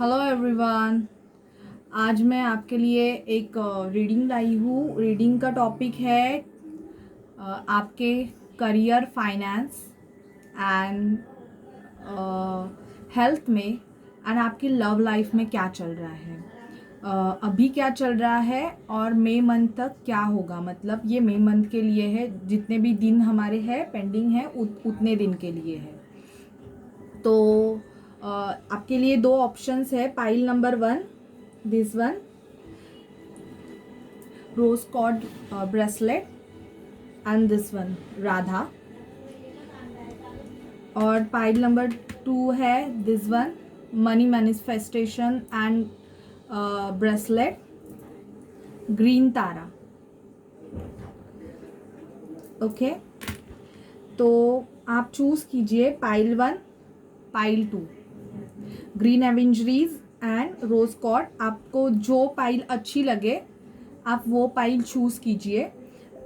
Hello everyone. आज मैं आपके लिए एक रीडिंग लाई हूँ। रीडिंग का टॉपिक है आपके करियर, फाइनेंस एंड हेल्थ में एंड आपकी लव लाइफ में क्या चल रहा है। अभी क्या चल रहा है और मई मंथ तक क्या होगा। मतलब ये मई मंथ के लिए है, जितने भी दिन हमारे हैं पेंडिंग है उतने दिन के लिए है। तो आपके लिए दो ऑप्शंस है। Pile number 1, this one, rose quartz bracelet, and this one, Radha. और पाइल नंबर 2 है this one, money manifestation and bracelet, green Tara. Okay, तो आप चूज कीजिए pile 1, pile 2, green aventurine and rose quartz. आपको जो पाइल अच्छी लगे आप वो पाइल चूज कीजिए।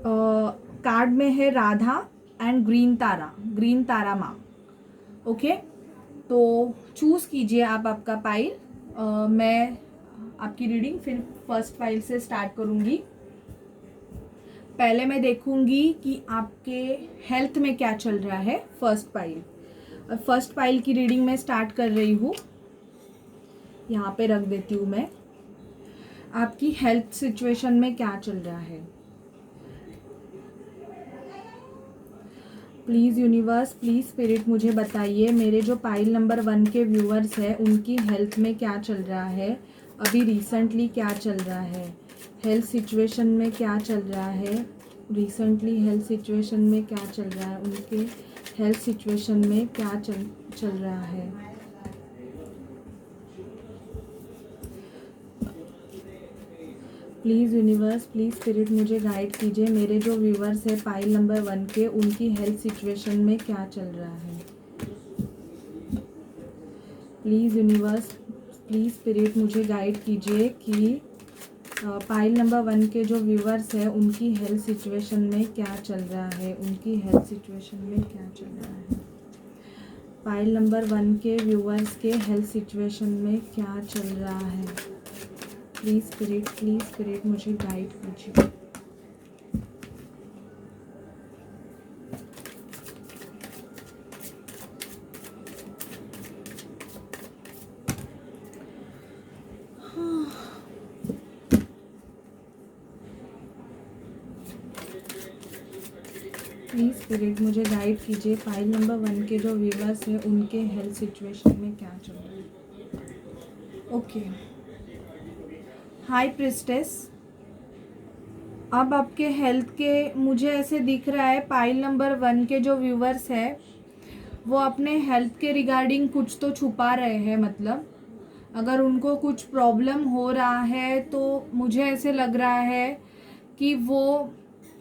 कार्ड में है Radha and green Tara, green Tara माँ। ओके, तो चूज कीजिए आप आपका पाइल। मैं आपकी रीडिंग फिर फर्स्ट पाइल से स्टार्ट करूँगी। पहले मैं देखूंगी कि आपके हेल्थ में क्या चल रहा है। फर्स्ट पाइल की रीडिंग मैं स्टार्ट कर रही हूँ। यहाँ पे रख देती हूँ मैं। आपकी हेल्थ सिचुएशन में क्या चल रहा है। प्लीज़ यूनिवर्स, प्लीज़ स्पिरिट मुझे बताइए मेरे जो पाइल नंबर 1 के व्यूअर्स हैं उनकी हेल्थ में क्या चल रहा है, अभी रिसेंटली क्या चल रहा है, हेल्थ सिचुएशन में क्या चल रहा है, रिसेंटली हेल्थ सिचुएशन में क्या चल रहा है, उनके हेल्थ सिचुएशन में क्या चल रहा है। प्लीज़ यूनिवर्स, प्लीज़ स्पिरिट मुझे गाइड कीजिए मेरे जो व्यूवर्स है पाइल नंबर 1 के उनकी हेल्थ सिचुएशन में क्या चल रहा है। प्लीज़ यूनिवर्स, प्लीज़ स्पिरिट मुझे गाइड कीजिए कि पाइल नंबर 1 के जो व्यूवर्स है उनकी हेल्थ सिचुएशन में क्या चल रहा है, उनकी हेल्थ सिचुएशन में क्या चल रहा है। पाइल नंबर 1 के व्यूवर्स के हेल्थ सिचुएशन में क्या चल रहा है। प्लीज़ स्पिरिट मुझे गाइड कीजिए। प्लीज़ स्पिरिट मुझे गाइड कीजिए फाइल नंबर 1 के जो व्यूवर्स हैं उनके हेल्थ सिचुएशन में क्या चल रहा है। Okay, high priestess. अब आपके हेल्थ के मुझे ऐसे दिख रहा है पाइल नंबर 1 के जो व्यूवर्स हैं वो अपने हेल्थ के रिगार्डिंग कुछ तो छुपा रहे हैं। मतलब अगर उनको कुछ प्रॉब्लम हो रहा है तो मुझे ऐसे लग रहा है कि वो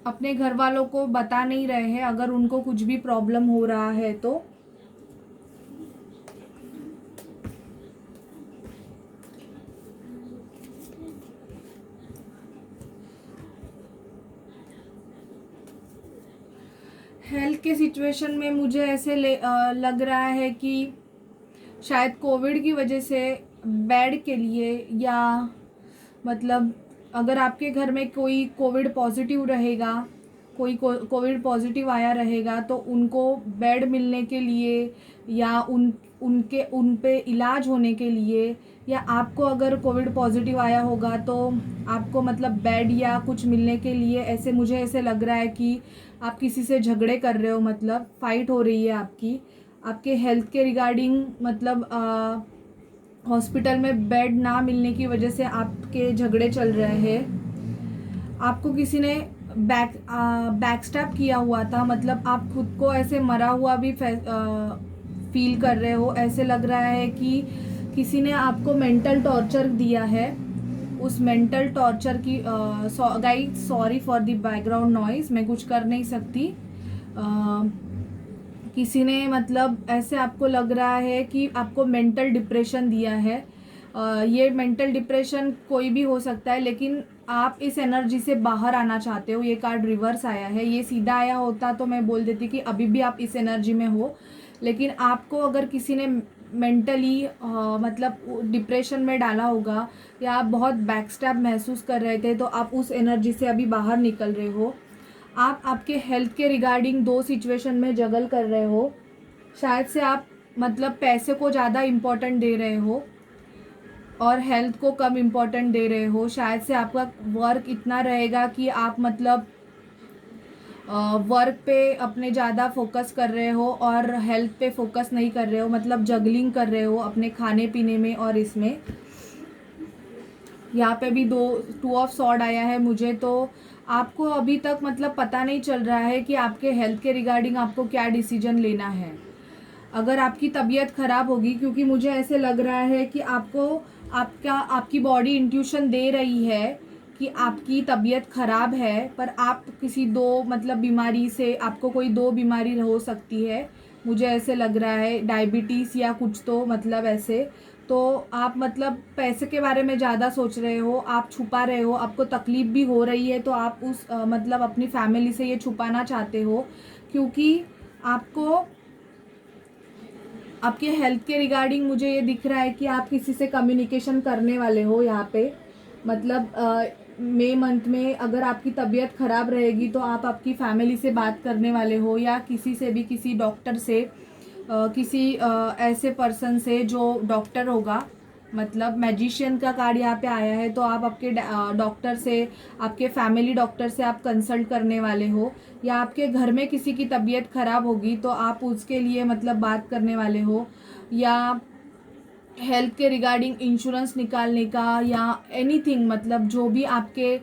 अपने घर वालों को बता नहीं रहे हैं अगर उनको कुछ भी प्रॉब्लम हो रहा है तो। हेल्थ के सिचुएशन में मुझे ऐसे लग रहा है कि शायद कोविड की वजह से बेड के लिए, या मतलब अगर आपके घर में कोई कोविड पॉजिटिव रहेगा, कोई कोविड पॉजिटिव आया रहेगा तो उनको बेड मिलने के लिए या उन पे इलाज होने के लिए, या आपको अगर कोविड पॉजिटिव आया होगा तो आपको मतलब बेड या कुछ मिलने के लिए, ऐसे मुझे ऐसे लग रहा है कि आप किसी से झगड़े कर रहे हो, मतलब फाइट हो रही है आपके हेल्थ के रिगार्डिंग। मतलब हॉस्पिटल में बेड ना मिलने की वजह से आपके झगड़े चल रहे हैं। आपको किसी ने बैकस्टैप किया हुआ था, मतलब आप खुद को ऐसे मरा हुआ भी फील कर रहे हो। ऐसे लग रहा है कि किसी ने आपको मेंटल टॉर्चर दिया है। उस मेंटल टॉर्चर की guys, sorry for the background noise, मैं कुछ कर नहीं सकती। किसी ने मतलब ऐसे आपको लग रहा है कि आपको मेंटल डिप्रेशन दिया है। ये मेंटल डिप्रेशन कोई भी हो सकता है, लेकिन आप इस एनर्जी से बाहर आना चाहते हो। ये कार्ड रिवर्स आया है, ये सीधा आया होता तो मैं बोल देती कि अभी भी आप इस एनर्जी में हो, लेकिन आपको अगर किसी ने मेंटली मतलब डिप्रेशन में डाला होगा, या आप बहुत बैकस्टैब महसूस कर रहे थे, तो आप उस एनर्जी से अभी बाहर निकल रहे हो। आप आपके हेल्थ के रिगार्डिंग 2 सिचुएशन में जगल कर रहे हो। शायद से आप मतलब पैसे को ज़्यादा इम्पोर्टेंट दे रहे हो और हेल्थ को कम इम्पोर्टेंट दे रहे हो। शायद से आपका वर्क इतना रहेगा कि आप मतलब वर्क पे अपने ज़्यादा फोकस कर रहे हो और हेल्थ पे फोकस नहीं कर रहे हो, मतलब जगलिंग कर रहे हो अपने खाने पीने में और इसमें। यहाँ पे भी 2 ऑफ सॉर्ड आया है मुझे। तो आपको अभी तक मतलब पता नहीं चल रहा है कि आपके हेल्थ के रिगार्डिंग आपको क्या डिसीजन लेना है। अगर आपकी तबीयत ख़राब होगी, क्योंकि मुझे ऐसे लग रहा है कि आपकी बॉडी इंट्यूशन दे रही है कि आपकी तबीयत ख़राब है, पर आप किसी 2 मतलब बीमारी से, आपको कोई 2 बीमारी हो सकती है, मुझे ऐसे लग रहा है, डायबिटीज़ या कुछ, तो मतलब ऐसे। तो आप मतलब पैसे के बारे में ज़्यादा सोच रहे हो, आप छुपा रहे हो, आपको तकलीफ़ भी हो रही है, तो आप उस मतलब अपनी फैमिली से ये छुपाना चाहते हो, क्योंकि आपको आपके हेल्थ के रिगार्डिंग मुझे ये दिख रहा है कि आप किसी से कम्युनिकेशन करने वाले हो यहाँ पे। मतलब मई मंथ में अगर आपकी तबीयत ख़राब रहेगी तो आप आपकी फैमिली से बात करने वाले हो, या किसी से भी, किसी डॉक्टर से, किसी ऐसे पर्सन से जो डॉक्टर होगा। मतलब मैजिशियन का कार्ड यहाँ पे आया है, तो आप आपके डॉक्टर से, आपके फैमिली डॉक्टर से आप कंसल्ट करने वाले हो, या आपके घर में किसी की तबीयत ख़राब होगी तो आप उसके लिए मतलब बात करने वाले हो, या हेल्थ के रिगार्डिंग इंश्योरेंस निकालने का, या एनीथिंग, मतलब जो भी आपके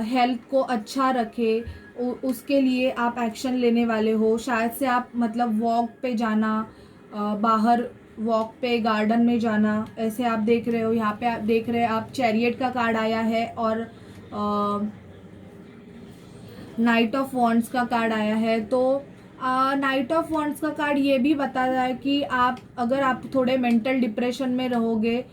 हेल्थ को अच्छा रखे उसके लिए आप एक्शन लेने वाले हो। शायद से आप मतलब वॉक पे जाना, बाहर वॉक पे, गार्डन में जाना, ऐसे आप देख रहे हो। यहाँ पे आप देख रहे हैं, आप चैरियट का कार्ड आया है और नाइट ऑफ वॉन्ड्स का कार्ड आया है। तो नाइट ऑफ वॉन्ड्स का कार्ड ये भी बता रहा है कि अगर आप थोड़े मेंटल डिप्रेशन में रहोगे,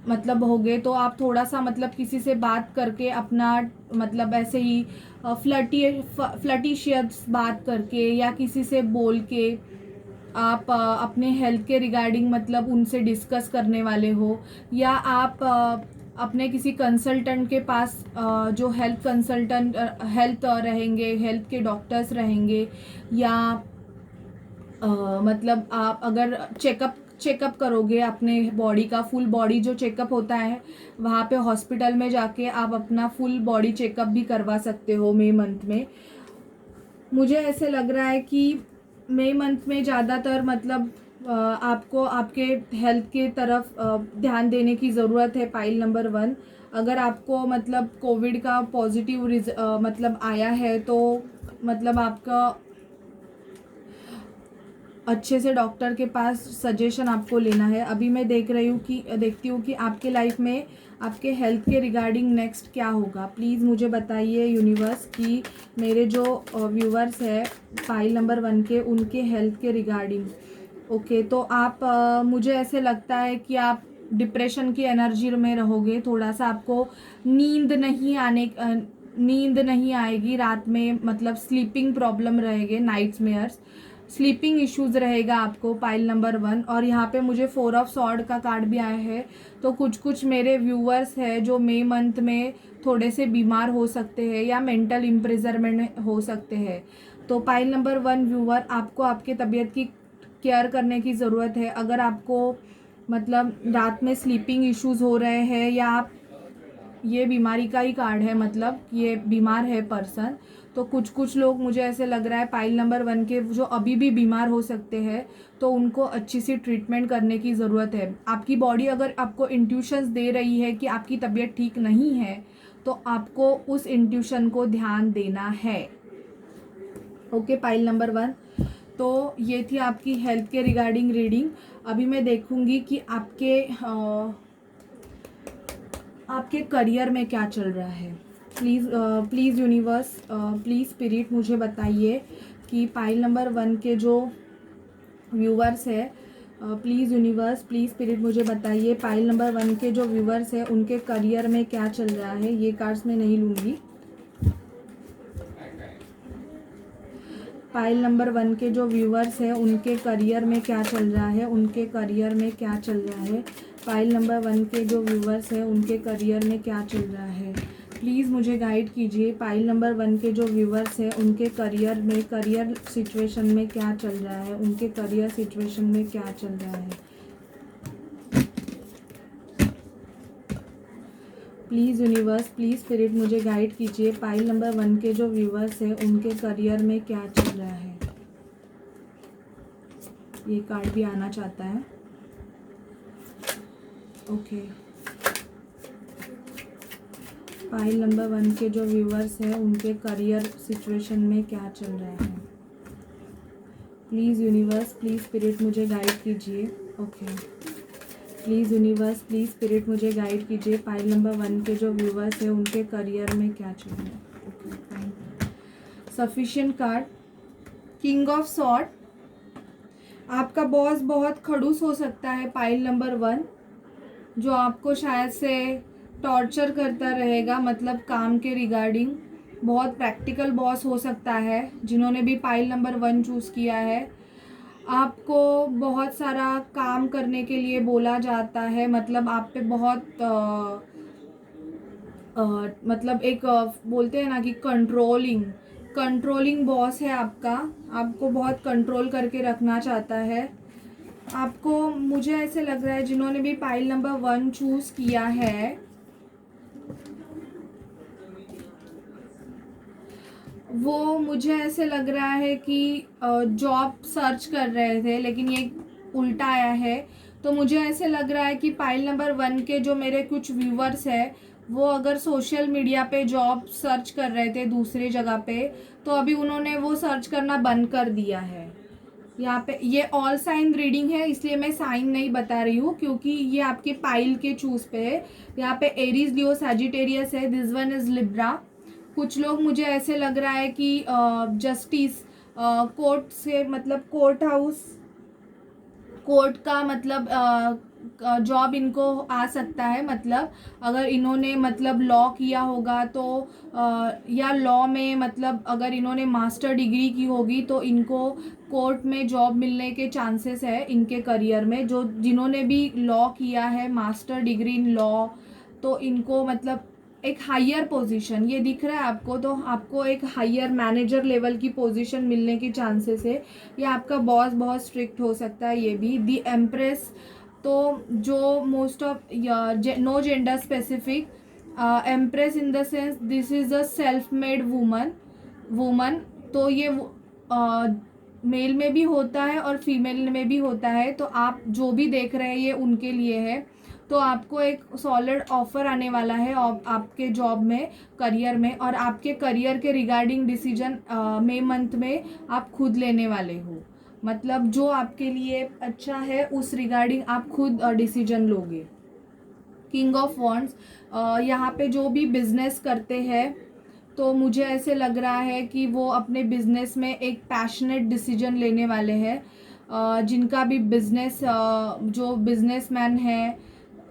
मतलब होगे, तो आप थोड़ा सा मतलब किसी से बात करके अपना मतलब ऐसे ही फ्लटिशियस बात करके या किसी से बोल के आप अपने हेल्थ के रिगार्डिंग मतलब उनसे डिस्कस करने वाले हो, या आप अपने किसी कंसल्टेंट के पास, जो हेल्थ कंसल्टेंट हेल्थ रहेंगे, हेल्थ के डॉक्टर्स रहेंगे, या मतलब आप अगर चेकअप करोगे अपने बॉडी का, फुल बॉडी जो चेकअप होता है, वहाँ पे हॉस्पिटल में जाके आप अपना फुल बॉडी चेकअप भी करवा सकते हो मई मंथ में। मुझे ऐसे लग रहा है कि मई मंथ में ज़्यादातर मतलब आपको आपके हेल्थ के तरफ ध्यान देने की ज़रूरत है। पाइल नंबर 1, अगर आपको मतलब कोविड का पॉजिटिव मतलब आया है, तो मतलब आपका अच्छे से डॉक्टर के पास सजेशन आपको लेना है। अभी मैं देखती हूँ कि आपके लाइफ में आपके हेल्थ के रिगार्डिंग नेक्स्ट क्या होगा। प्लीज़ मुझे बताइए यूनिवर्स कि मेरे जो व्यूवर्स है फाइल नंबर 1 के, उनके हेल्थ के रिगार्डिंग। ओके, तो आप मुझे ऐसे लगता है कि आप डिप्रेशन की एनर्जी में रहोगे। थोड़ा सा आपको नींद नहीं आएगी रात में, मतलब स्लीपिंग प्रॉब्लम रहेंगे, नाइट्समेयर्स, स्लीपिंग इश्यूज़ रहेगा आपको, पाइल नंबर 1। और यहाँ पे मुझे 4 ऑफ सॉर्ड का कार्ड भी आया है। तो कुछ मेरे व्यूअर्स हैं जो मई मंथ में थोड़े से बीमार हो सकते हैं या मेंटल इम्प्रिजनमेंट हो सकते हैं। तो पाइल नंबर 1 व्यूअर, आपको आपके तबीयत की केयर करने की ज़रूरत है। अगर आपको मतलब रात में स्लीपिंग इश्यूज़ हो रहे हैं, या आप, ये बीमारी का ही कार्ड है, मतलब ये बीमार है पर्सन, तो कुछ लोग मुझे ऐसे लग रहा है पाइल नंबर 1 के जो अभी भी बीमार हो सकते हैं, तो उनको अच्छी सी ट्रीटमेंट करने की ज़रूरत है। आपकी बॉडी अगर आपको इंट्यूशंस दे रही है कि आपकी तबीयत ठीक नहीं है, तो आपको उस इंट्यूशन को ध्यान देना है। Okay, pile number 1। तो ये थी आपकी हेल्थ के रिगार्डिंग रीडिंग। अभी मैं देखूंगी कि आपके करियर में क्या चल रहा है। प्लीज़ यूनिवर्स, प्लीज़ स्पिरिट मुझे बताइए कि पाइल नंबर 1 के जो व्यूवर्स है, प्लीज़ यूनिवर्स, प्लीज़ स्पिरिट मुझे बताइए पाइल नंबर 1 के जो व्यूवर्स है उनके करियर में क्या चल रहा है। ये कार्ड्स मैं नहीं लूँगी। पाइल नंबर 1 के जो व्यूवर्स हैं उनके करियर में क्या चल रहा है, उनके करियर में क्या चल रहा है। पाइल नंबर 1 के जो व्यूवर्स हैं उनके करियर में क्या चल रहा है, प्लीज़ मुझे गाइड कीजिए। पाइल नंबर 1 के जो व्यूवर्स हैं उनके करियर में, करियर सिचुएशन में क्या चल रहा है, उनके करियर सिचुएशन में क्या चल रहा है। प्लीज़ यूनिवर्स, प्लीज़ स्पिरिट मुझे गाइड कीजिए। पाइल नंबर 1 के जो व्यूवर्स हैं उनके करियर में क्या चल रहा है। ये कार्ड भी आना चाहता है। ओके, पाइल नंबर 1 के जो व्यूवर्स हैं उनके करियर सिचुएशन में क्या चल रहा है। प्लीज़ यूनिवर्स, प्लीज़ स्पिरिट मुझे गाइड कीजिए। Okay, please universe, please spirit मुझे गाइड कीजिए। पाइल नंबर 1 के जो व्यूवर्स हैं उनके करियर में क्या चल रहा है। Okay, fine. Sufficient card, king of sword. आपका बॉस बहुत खड़ूस हो सकता है पाइल नंबर 1, जो आपको शायद से टॉर्चर करता रहेगा, मतलब काम के रिगार्डिंग। बहुत प्रैक्टिकल बॉस हो सकता है जिन्होंने भी पाइल नंबर 1 चूज़ किया है। आपको बहुत सारा काम करने के लिए बोला जाता है, मतलब आप पे बहुत मतलब एक बोलते हैं ना कि कंट्रोलिंग बॉस है आपका। आपको बहुत कंट्रोल करके रखना चाहता है आपको। मुझे ऐसे लग रहा है जिन्होंने भी पाइल नंबर 1 चूज़ किया है वो, मुझे ऐसे लग रहा है कि जॉब सर्च कर रहे थे, लेकिन ये उल्टा आया है। तो मुझे ऐसे लग रहा है कि पाइल नंबर 1 के जो मेरे कुछ व्यूवर्स हैं वो अगर सोशल मीडिया पे जॉब सर्च कर रहे थे दूसरी जगह पे, तो अभी उन्होंने वो सर्च करना बंद कर दिया है। यहाँ पे ये ऑल साइन रीडिंग है, इसलिए मैं साइन नहीं बता रही हूँ क्योंकि ये आपके पाइल के चूज़ पे है। यहाँ पे एरीज, लियो, सैजिटेरियस है। This one is Libra. कुछ लोग, मुझे ऐसे लग रहा है कि जस्टिस कोर्ट से, मतलब कोर्ट हाउस, कोर्ट का मतलब जॉब इनको आ सकता है। मतलब अगर इन्होंने मतलब लॉ किया होगा तो या लॉ में मतलब अगर इन्होंने मास्टर डिग्री की होगी तो इनको कोर्ट में जॉब मिलने के चांसेस है इनके करियर में। जो जिन्होंने भी लॉ किया है, मास्टर डिग्री इन लॉ, तो इनको मतलब एक हायर पोजीशन ये दिख रहा है आपको, तो आपको एक हायर मैनेजर लेवल की पोजीशन मिलने की चांसेस है। या आपका बॉस बहुत स्ट्रिक्ट हो सकता है। ये भी दी एम्प्रेस, तो जो most of no gender specific, empress in the sense this is a self made woman. तो ये मेल में भी होता है और फीमेल में भी होता है। तो आप जो भी देख रहे हैं ये उनके लिए है। तो आपको एक सॉलिड ऑफर आने वाला है आपके जॉब में, करियर में, और आपके करियर के रिगार्डिंग डिसीजन मई मंथ में आप खुद लेने वाले हो। मतलब जो आपके लिए अच्छा है उस रिगार्डिंग आप खुद डिसीजन लोगे। किंग ऑफ वॉन्ड्स, यहाँ पे जो भी बिजनेस करते हैं तो मुझे ऐसे लग रहा है कि वो अपने बिजनेस में एक पैशनेट डिसीजन लेने वाले हैं। जिनका भी बिजनेस, जो बिजनेसमैन है,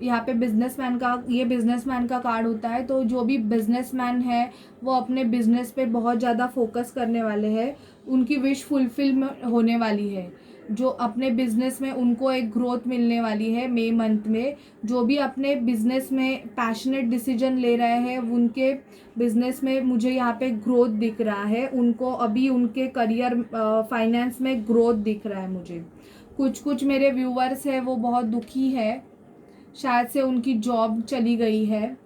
यहाँ पे बिजनेसमैन का, ये बिजनेसमैन का कार्ड होता है। तो जो भी बिजनेसमैन है वो अपने बिजनेस पे बहुत ज़्यादा फोकस करने वाले हैं। उनकी विश फुलफिल होने वाली है। जो अपने बिजनेस में उनको एक ग्रोथ मिलने वाली है मई मंथ में। जो भी अपने बिजनेस में पैशनेट डिसीजन ले रहे हैं उनके बिजनेस में मुझे यहाँ पे ग्रोथ दिख रहा है। उनको अभी उनके करियर फाइनेंस में ग्रोथ दिख रहा है मुझे। कुछ मेरे व्यूवर्स हैं वो बहुत दुखी है, शायद से उनकी जॉब चली गई है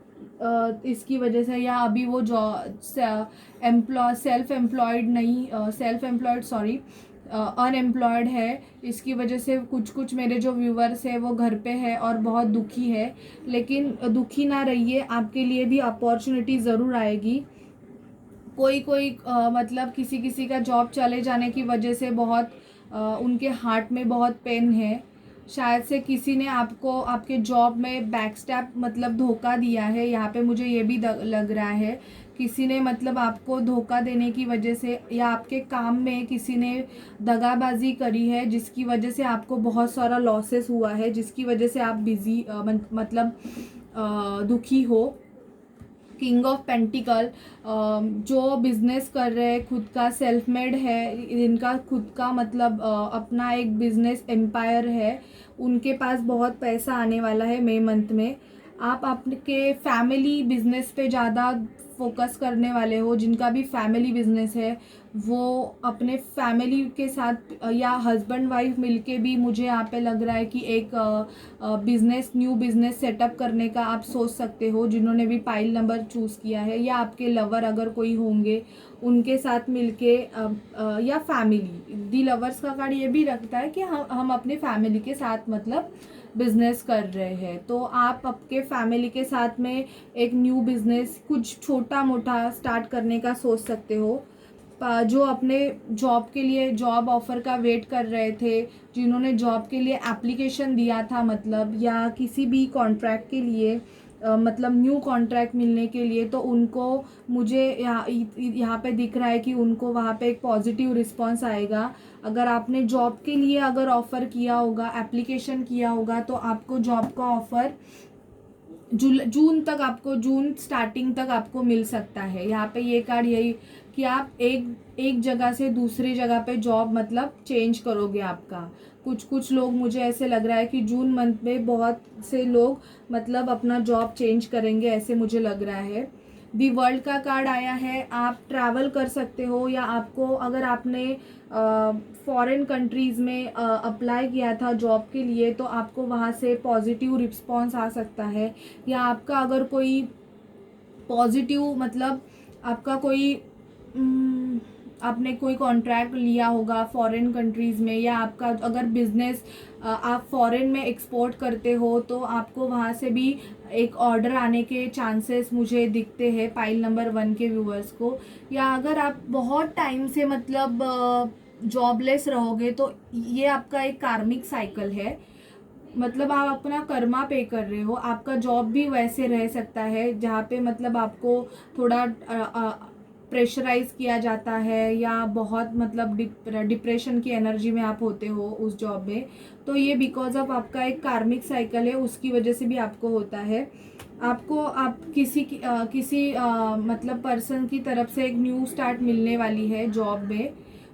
इसकी वजह से, या अभी वो job self employed sorry unemployed है। इसकी वजह से कुछ मेरे जो व्यूवर्स है वो घर पे है और बहुत दुखी है। लेकिन दुखी ना रहिए, आपके लिए भी अपॉर्चुनिटी ज़रूर आएगी। कोई मतलब किसी का जॉब चले जाने की वजह से बहुत उनके हार्ट में बहुत पेन है। शायद से किसी ने आपको आपके जॉब में बैकस्टैप मतलब धोखा दिया है। यहाँ पे मुझे ये भी लग रहा है किसी ने मतलब आपको धोखा देने की वजह से या आपके काम में किसी ने दगाबाजी करी है, जिसकी वजह से आपको बहुत सारा लॉसेस हुआ है, जिसकी वजह से आप बिजी मतलब दुखी हो। किंग ऑफ पेंटिकल, जो बिजनेस कर रहे हैं, खुद का सेल्फ मेड है, जिनका खुद का मतलब अपना एक बिजनेस एम्पायर है, उनके पास बहुत पैसा आने वाला है मई मंथ में। आप आपके फैमिली बिजनेस पे ज़्यादा फोकस करने वाले हो। जिनका भी फैमिली बिजनेस है वो अपने फैमिली के साथ या हस्बैंड वाइफ मिलके भी, मुझे यहाँ पे लग रहा है कि एक बिजनेस, न्यू बिजनेस सेटअप करने का आप सोच सकते हो, जिन्होंने भी पाइल नंबर चूज़ किया है, या आपके लवर अगर कोई होंगे उनके साथ मिलके या फैमिली। दी लवर्स का कार्ड ये भी रखता है कि हम अपने फैमिली के साथ मतलब बिजनेस कर रहे हैं। तो आप आपके फैमिली के साथ में एक न्यू बिजनेस कुछ छोटा मोटा स्टार्ट करने का सोच सकते हो। जो अपने जॉब के लिए जॉब ऑफ़र का वेट कर रहे थे, जिन्होंने जॉब के लिए एप्लीकेशन दिया था मतलब, या किसी भी कॉन्ट्रैक्ट के लिए मतलब न्यू कॉन्ट्रैक्ट मिलने के लिए, तो उनको मुझे यहाँ पे दिख रहा है कि उनको वहाँ पे एक पॉजिटिव रिस्पांस आएगा। अगर आपने जॉब के लिए अगर ऑफ़र किया होगा, एप्लीकेशन किया होगा, तो आपको जॉब का ऑफ़र जून तक, आपको जून स्टार्टिंग तक आपको मिल सकता है। यहाँ पे ये कार्ड यही कि आप एक जगह से दूसरी जगह पे जॉब मतलब चेंज करोगे आपका। कुछ लोग, मुझे ऐसे लग रहा है कि जून मंथ में बहुत से लोग मतलब अपना जॉब चेंज करेंगे, ऐसे मुझे लग रहा है। दी वर्ल्ड का कार्ड आया है। आप ट्रैवल कर सकते हो, या आपको अगर आपने फॉरेन कंट्रीज़ में अप्लाई किया था जॉब के लिए, तो आपको वहाँ से पॉजिटिव रिस्पॉन्स आ सकता है। या आपका अगर कोई पॉजिटिव मतलब आपका कोई आपने कोई कॉन्ट्रैक्ट लिया होगा फॉरेन कंट्रीज़ में, या आपका अगर बिजनेस आप फॉरेन में एक्सपोर्ट करते हो, तो आपको वहाँ से भी एक ऑर्डर आने के चांसेस मुझे दिखते हैं पाइल नंबर 1 के व्यूअर्स को। या अगर आप बहुत टाइम से मतलब जॉबलेस रहोगे, तो ये आपका एक कार्मिक साइकिल है। मतलब आप अपना कर्मा पे कर रहे हो। आपका जॉब भी वैसे रह सकता है जहाँ पे मतलब आपको थोड़ा प्रेशराइज किया जाता है, या बहुत मतलब डिप्रेशन की एनर्जी में आप होते हो उस जॉब में। तो ये बिकॉज ऑफ आपका एक कार्मिक साइकिल है, उसकी वजह से भी आपको होता है। आपको आप किसी मतलब पर्सन की तरफ से एक न्यू स्टार्ट मिलने वाली है जॉब में,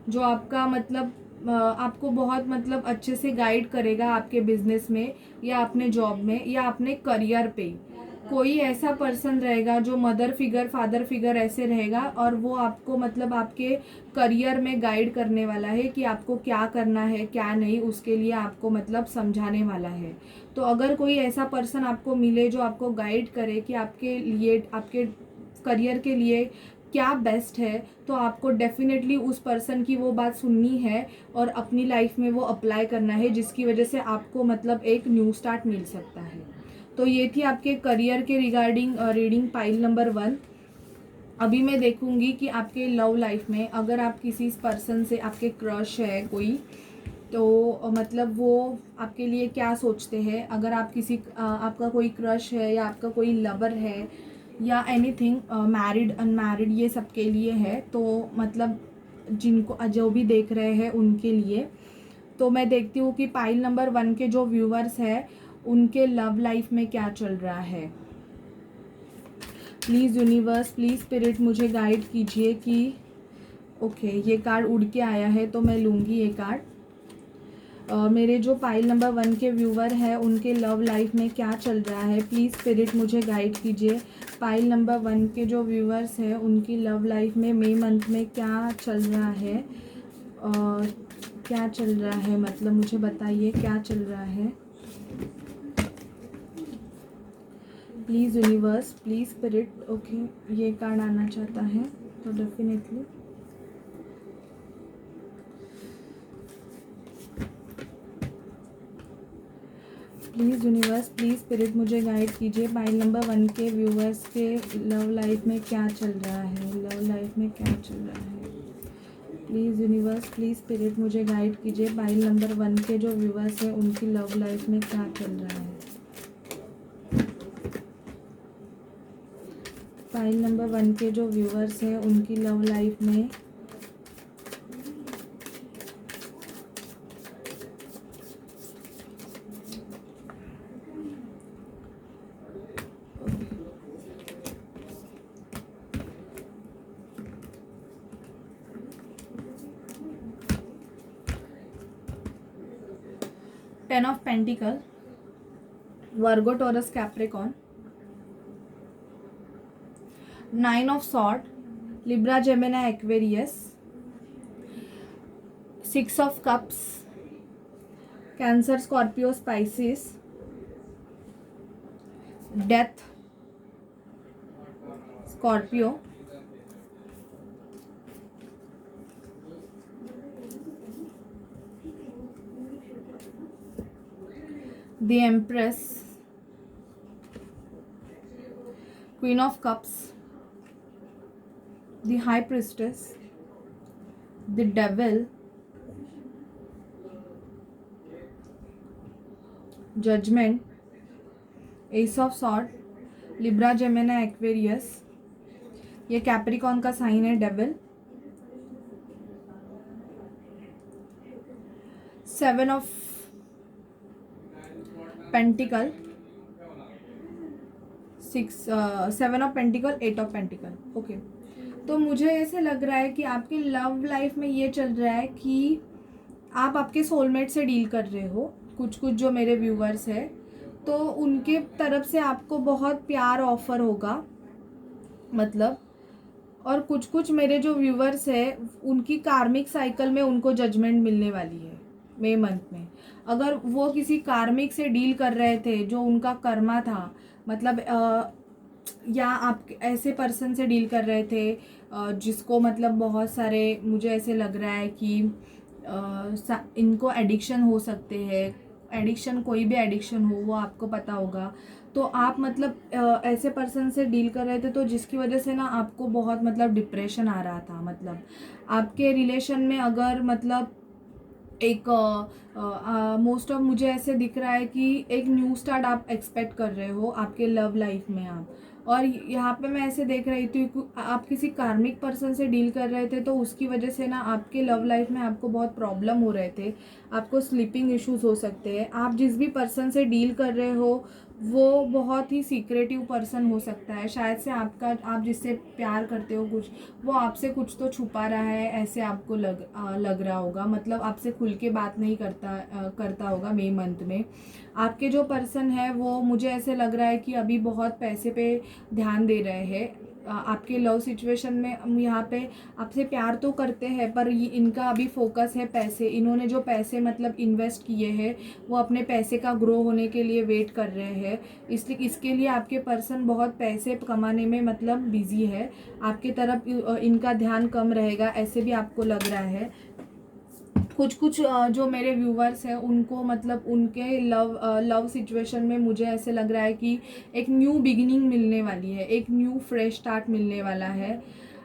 जो आपका मतलब आपको बहुत मतलब अच्छे से गाइड करेगा आपके बिजनेस में, या अपने जॉब में, या अपने करियर पे। कोई ऐसा पर्सन रहेगा जो मदर फिगर, फादर फिगर ऐसे रहेगा, और वो आपको मतलब आपके करियर में गाइड करने वाला है कि आपको क्या करना है क्या नहीं, उसके लिए आपको मतलब समझाने वाला है। तो अगर कोई ऐसा पर्सन आपको मिले जो आपको गाइड करे कि आपके लिए, आपके करियर के लिए क्या बेस्ट है, तो आपको डेफिनेटली उस पर्सन की वो बात सुननी है और अपनी लाइफ में वो अप्लाई करना है, जिसकी वजह से आपको मतलब एक न्यू स्टार्ट मिल सकता है। तो ये थी आपके करियर के रिगार्डिंग रीडिंग पाइल नंबर 1। अभी मैं देखूंगी कि आपके लव लाइफ में अगर आप किसी पर्सन से, आपके क्रश है कोई, तो मतलब वो आपके लिए क्या सोचते हैं। अगर आप आपका कोई क्रश है, या आपका कोई लवर है, या एनीथिंग, मैरिड अनमैरिड, ये सबके लिए है। तो मतलब जिनको जो भी देख रहे हैं उनके लिए, तो मैं देखती हूँ कि पाइल नंबर 1 के जो व्यूअर्स हैं उनके लव लाइफ में क्या चल रहा है। प्लीज़ यूनिवर्स, प्लीज़ स्पिरिट मुझे गाइड कीजिए कि ओके, ये कार्ड उड़ के आया है तो मैं लूँगी ये कार्ड। मेरे जो पाइल नंबर 1 के व्यूवर हैं उनके लव लाइफ में क्या चल रहा है, प्लीज़ स्पिरिट मुझे गाइड कीजिए। पाइल नंबर 1 के जो व्यूवर्स हैं उनकी लव लाइफ में मई मंथ में क्या चल रहा है, और क्या चल रहा है मतलब मुझे बताइए क्या चल रहा है। Please universe, please spirit. Okay, ये कार्ड आना चाहता है तो definitely please universe, please spirit मुझे गाइड कीजिए। पाइल नंबर 1 के व्यूवर्स के लव लाइफ में क्या चल रहा है, लव लाइफ में क्या चल रहा है। प्लीज़ यूनिवर्स, प्लीज़ स्पिरिट मुझे गाइड कीजिए। पाइल नंबर 1 के जो व्यूवर्स हैं उनकी लव लाइफ में क्या चल रहा है। पाइल नंबर 1 के जो व्यूवर्स हैं उनकी लव लाइफ में 10 of Pentacle, Virgo, Taurus, Capricorn. 9 of Swords, Libra, Gemini, Aquarius. 6 of Cups, Cancer, Scorpio, Pisces. Death, Scorpio. The Empress, Queen of Cups, the High Priestess, the Devil, Judgment, Ace of Swords, Libra, Gemini, Aquarius. ये Capricorn का sign है, devil. 7 of Pentacle, 7 of Pentacle, 8 of Pentacle. Okay, तो मुझे ऐसे लग रहा है कि आपके लव लाइफ में ये चल रहा है कि आप आपके सोलमेट से डील कर रहे हो. कुछ जो मेरे व्यूअर्स है, तो उनके तरफ से आपको बहुत प्यार ऑफर होगा मतलब. और कुछ मेरे जो व्यूअर्स है, उनकी कार्मिक साइकिल में उनको जजमेंट मिलने वाली है मई मंथ में. अगर वो किसी कार्मिक से डील कर रहे थे, जो उनका कर्मा था, मतलब या आप ऐसे पर्सन से डील कर रहे थे जिसको मतलब बहुत सारे, मुझे ऐसे लग रहा है कि इनको एडिक्शन हो सकते हैं. एडिक्शन, कोई भी एडिक्शन हो, वो आपको पता होगा. तो आप मतलब ऐसे पर्सन से डील कर रहे थे, तो जिसकी वजह से ना आपको बहुत मतलब डिप्रेशन आ रहा था. मतलब आपके रिलेशन में अगर मतलब एक मोस्ट ऑफ मुझे ऐसे दिख रहा है कि एक न्यू स्टार्ट आप एक्सपेक्ट कर रहे हो आपके लव लाइफ में आप. और यहाँ पे मैं ऐसे देख रही थी कि आप किसी कार्मिक पर्सन से डील कर रहे थे, तो उसकी वजह से ना आपके लव लाइफ में आपको बहुत प्रॉब्लम हो रहे थे. आपको स्लीपिंग इश्यूज हो सकते हैं. आप जिस भी पर्सन से डील कर रहे हो वो बहुत ही सीक्रेटिव पर्सन हो सकता है. शायद से आप जिससे प्यार करते हो कुछ, वो आपसे कुछ तो छुपा रहा है, ऐसे आपको लग रहा होगा. मतलब आपसे खुल के बात नहीं करता होगा मई मंथ में. आपके जो पर्सन है वो, मुझे ऐसे लग रहा है कि अभी बहुत पैसे पे ध्यान दे रहे हैं. आपके लव सिचुएशन में यहाँ पे आपसे प्यार तो करते हैं, पर इनका अभी फोकस है पैसे. इन्होंने जो पैसे मतलब इन्वेस्ट किए हैं, वो अपने पैसे का ग्रो होने के लिए वेट कर रहे हैं. इसलिए इसके लिए आपके पर्सन बहुत पैसे कमाने में मतलब बिजी है. आपकी तरफ इनका ध्यान कम रहेगा, ऐसे भी आपको लग रहा है. कुछ जो मेरे व्यूवर्स हैं, उनको मतलब उनके लव सिचुएशन में मुझे ऐसे लग रहा है कि एक न्यू बिगिनिंग मिलने वाली है, एक न्यू फ्रेश स्टार्ट मिलने वाला है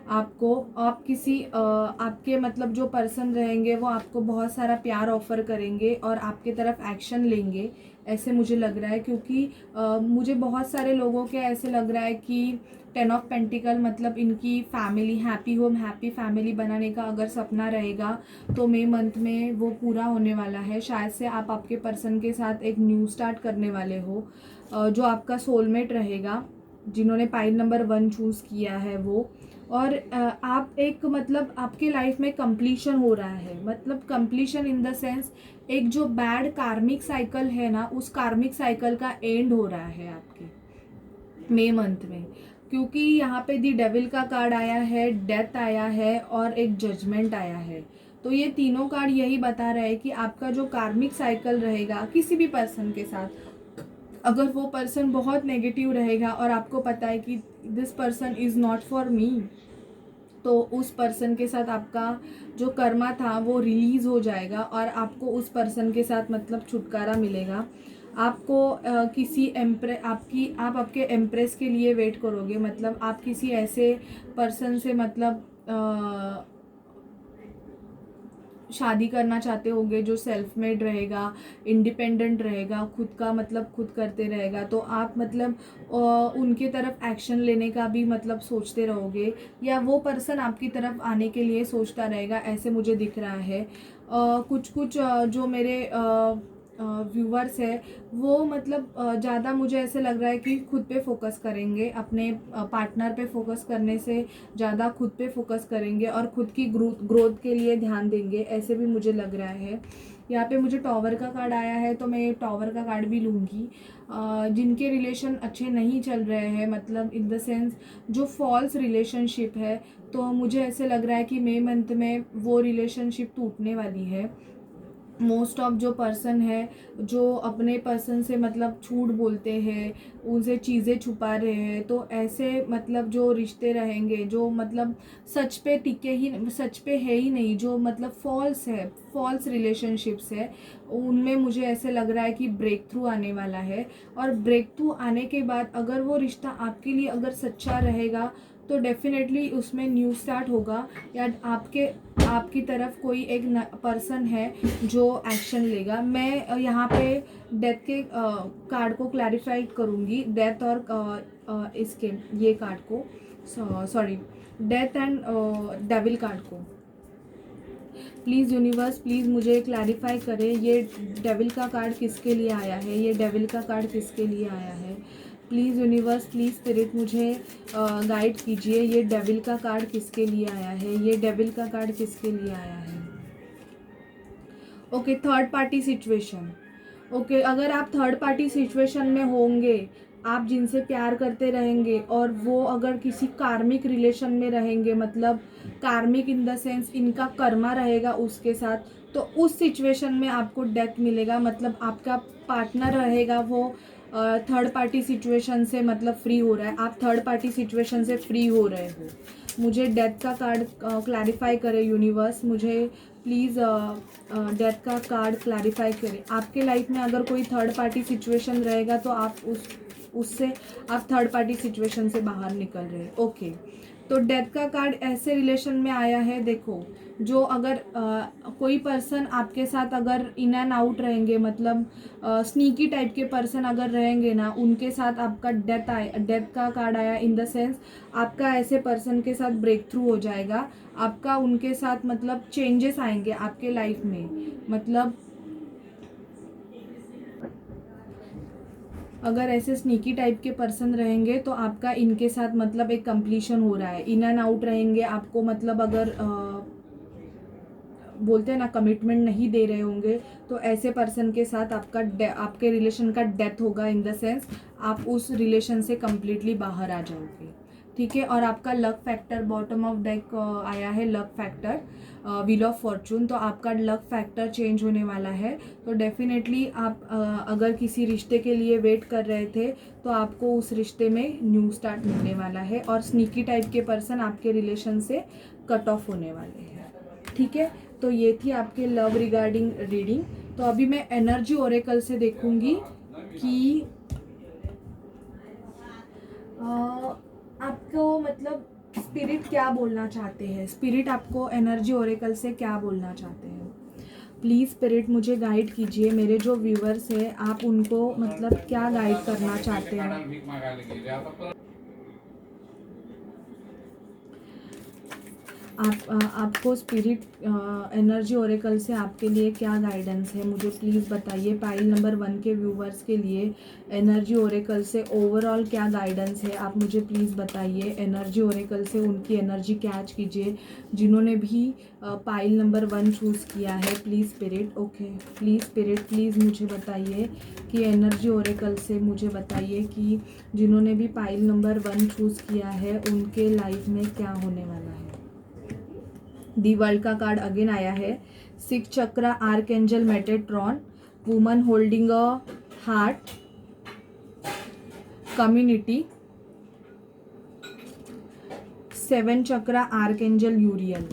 आपको. आप किसी आपके मतलब जो पर्सन रहेंगे, वो आपको बहुत सारा प्यार ऑफर करेंगे और आपके तरफ एक्शन लेंगे, ऐसे मुझे लग रहा है. क्योंकि मुझे बहुत सारे लोगों के ऐसे लग रहा है कि 10 ऑफ पेंटिकल मतलब इनकी family, happy home, happy family बनाने का अगर सपना रहेगा, तो मई मंथ में वो पूरा होने वाला है. शायद से आप आपके पर्सन के साथ एक न्यू स्टार्ट करने वाले हो. जो आपका सोलमेट रहेगा, जिन्होंने पाइल नंबर 1 चूज़ किया है वो. और आप एक मतलब आपके लाइफ में कंप्लीशन हो रहा है. मतलब कंप्लीशन इन द सेंस, एक जो बैड कार्मिक साइकिल है ना, उस कार्मिक साइकिल का एंड हो रहा है आपके मई मंथ में. क्योंकि यहाँ पे दी डेविल का कार्ड आया है, डेथ आया है और एक जजमेंट आया है. तो ये तीनों कार्ड यही बता रहे हैं कि आपका जो कार्मिक साइकिल रहेगा किसी भी पर्सन के साथ, अगर वो पर्सन बहुत नेगेटिव रहेगा और आपको पता है कि this person is not for me, तो उस पर्सन के साथ आपका जो कर्मा था वो रिलीज़ हो जाएगा और आपको उस पर्सन के साथ मतलब छुटकारा मिलेगा. आपको किसी आप आपके एम्प्रेस के लिए वेट करोगे. मतलब आप किसी ऐसे पर्सन से मतलब शादी करना चाहते होंगे जो सेल्फ मेड रहेगा, इंडिपेंडेंट रहेगा, खुद का मतलब खुद करते रहेगा. तो आप मतलब उनके तरफ एक्शन लेने का भी मतलब सोचते रहोगे, या वो पर्सन आपकी तरफ आने के लिए सोचता रहेगा, ऐसे मुझे दिख रहा है. कुछ जो मेरे व्यूवर्स है, वो मतलब ज़्यादा मुझे ऐसे लग रहा है कि खुद पे फोकस करेंगे. अपने पार्टनर पे फोकस करने से ज़्यादा खुद पे फोकस करेंगे और खुद की ग्रोथ के लिए ध्यान देंगे, ऐसे भी मुझे लग रहा है. यहाँ पे मुझे टॉवर का कार्ड आया है, तो मैं टॉवर का कार्ड भी लूँगी। जिनके रिलेशन अच्छे नहीं चल रहे हैं, मतलब इन द सेंस जो फॉल्स रिलेशनशिप है, तो मुझे ऐसे लग रहा है कि मई मंथ में वो रिलेशनशिप टूटने वाली है। मोस्ट ऑफ जो पर्सन है जो अपने पर्सन से मतलब झूठ बोलते हैं, उनसे चीज़ें छुपा रहे हैं, तो ऐसे मतलब जो रिश्ते रहेंगे जो मतलब सच पे टिके ही, सच पे है ही नहीं, जो मतलब फॉल्स है, फॉल्स रिलेशनशिप्स है, उनमें मुझे ऐसे लग रहा है कि ब्रेक थ्रू आने वाला है। और ब्रेक थ्रू आने के बाद अगर वो रिश्ता आपके लिए अगर सच्चा रहेगा तो डेफिनेटली उसमें न्यू स्टार्ट होगा, या आपकी तरफ कोई एक पर्सन है जो एक्शन लेगा। मैं यहाँ पे डेथ के कार्ड को क्लैरिफाई करूँगी, डेथ और इसके ये कार्ड को, sorry, death and devil card को। प्लीज़ यूनिवर्स, प्लीज़ मुझे क्लैरिफाई करें ये डेविल का कार्ड किसके लिए आया है, ये डेविल का कार्ड किसके लिए आया है। प्लीज़ यूनिवर्स, प्लीज़ स्पिरिट मुझे गाइड कीजिए, ये डेविल का कार्ड किसके लिए आया है, ये डेविल का कार्ड किसके लिए आया है। Okay, third party situation. Okay, अगर आप थर्ड पार्टी सिचुएशन में होंगे, आप जिनसे प्यार करते रहेंगे और वो अगर किसी कार्मिक रिलेशन में रहेंगे, मतलब कार्मिक इन द सेंस इनका कर्मा रहेगा उसके साथ, तो उस सिचुएशन में आपको डेथ मिलेगा। मतलब आपका पार्टनर रहेगा वो थर्ड पार्टी सिचुएशन से मतलब फ्री हो रहा है, आप थर्ड पार्टी सिचुएशन से फ्री हो रहे हो। मुझे डेथ का कार्ड क्लैरिफाई करे यूनिवर्स, मुझे प्लीज़ डेथ का कार्ड क्लैरिफाई करें। आपके लाइफ में अगर कोई थर्ड पार्टी सिचुएशन रहेगा तो आप उससे आप थर्ड पार्टी सिचुएशन से बाहर निकल रहे हैं। ओके, तो डेथ का कार्ड ऐसे रिलेशन में आया है, देखो, जो अगर कोई पर्सन आपके साथ अगर इन एंड आउट रहेंगे, मतलब स्नीकी टाइप के पर्सन अगर रहेंगे ना, उनके साथ आपका डेथ का कार्ड आया, इन द सेंस आपका ऐसे पर्सन के साथ ब्रेक थ्रू हो जाएगा, आपका उनके साथ मतलब चेंजेस आएंगे आपके लाइफ में। मतलब अगर ऐसे स्नीकी टाइप के पर्सन रहेंगे तो आपका इनके साथ मतलब एक कंप्लीशन हो रहा है, इन एंड आउट रहेंगे आपको, मतलब अगर बोलते हैं ना कमिटमेंट नहीं दे रहे होंगे, तो ऐसे पर्सन के साथ आपके रिलेशन का डेथ होगा, इन द सेंस आप उस रिलेशन से कम्प्लीटली बाहर आ जाओगे। ठीक है, और आपका luck factor bottom of deck आया है, luck factor wheel of Fortune, तो आपका लक फैक्टर चेंज होने वाला है। तो डेफिनेटली आप अगर किसी रिश्ते के लिए वेट कर रहे थे तो आपको उस रिश्ते में न्यू स्टार्ट मिलने वाला है, और स्नीकी टाइप के पर्सन आपके रिलेशन से कट ऑफ होने वाले हैं। ठीक है, तो ये थी आपके लव रिगार्डिंग रीडिंग। तो अभी मैं एनर्जी ओरेकल से देखूंगी कि आपको मतलब स्पिरिट क्या बोलना चाहते हैं, स्पिरिट आपको एनर्जी ओरेकल से क्या बोलना चाहते हैं। प्लीज़ स्पिरिट मुझे गाइड कीजिए, मेरे जो व्यूअर्स हैं आप उनको मतलब क्या गाइड करना चाहते हैं। आपको स्पिरिट एनर्जी ओरेकल से आपके लिए क्या गाइडेंस है, मुझे प्लीज़ बताइए। पाइल नंबर 1 के व्यूवर्स के लिए एनर्जी ओरेकल से ओवरऑल क्या गाइडेंस है, आप मुझे प्लीज़ बताइए। एनर्जी ओरेकल से उनकी एनर्जी कैच कीजिए जिन्होंने भी पाइल नंबर 1 चूज़ किया है। Please spirit, okay, please spirit, please मुझे बताइए कि एनर्जी ओरेकल से मुझे बताइए कि जिन्होंने भी पाइल नंबर 1 चूज़ किया है उनके लाइफ में क्या होने वाला है। दी वर्ल्ड का कार्ड अगेन आया है, 6 chakra archangel Metatron, woman holding a heart, community, 7 chakra archangel Uriel.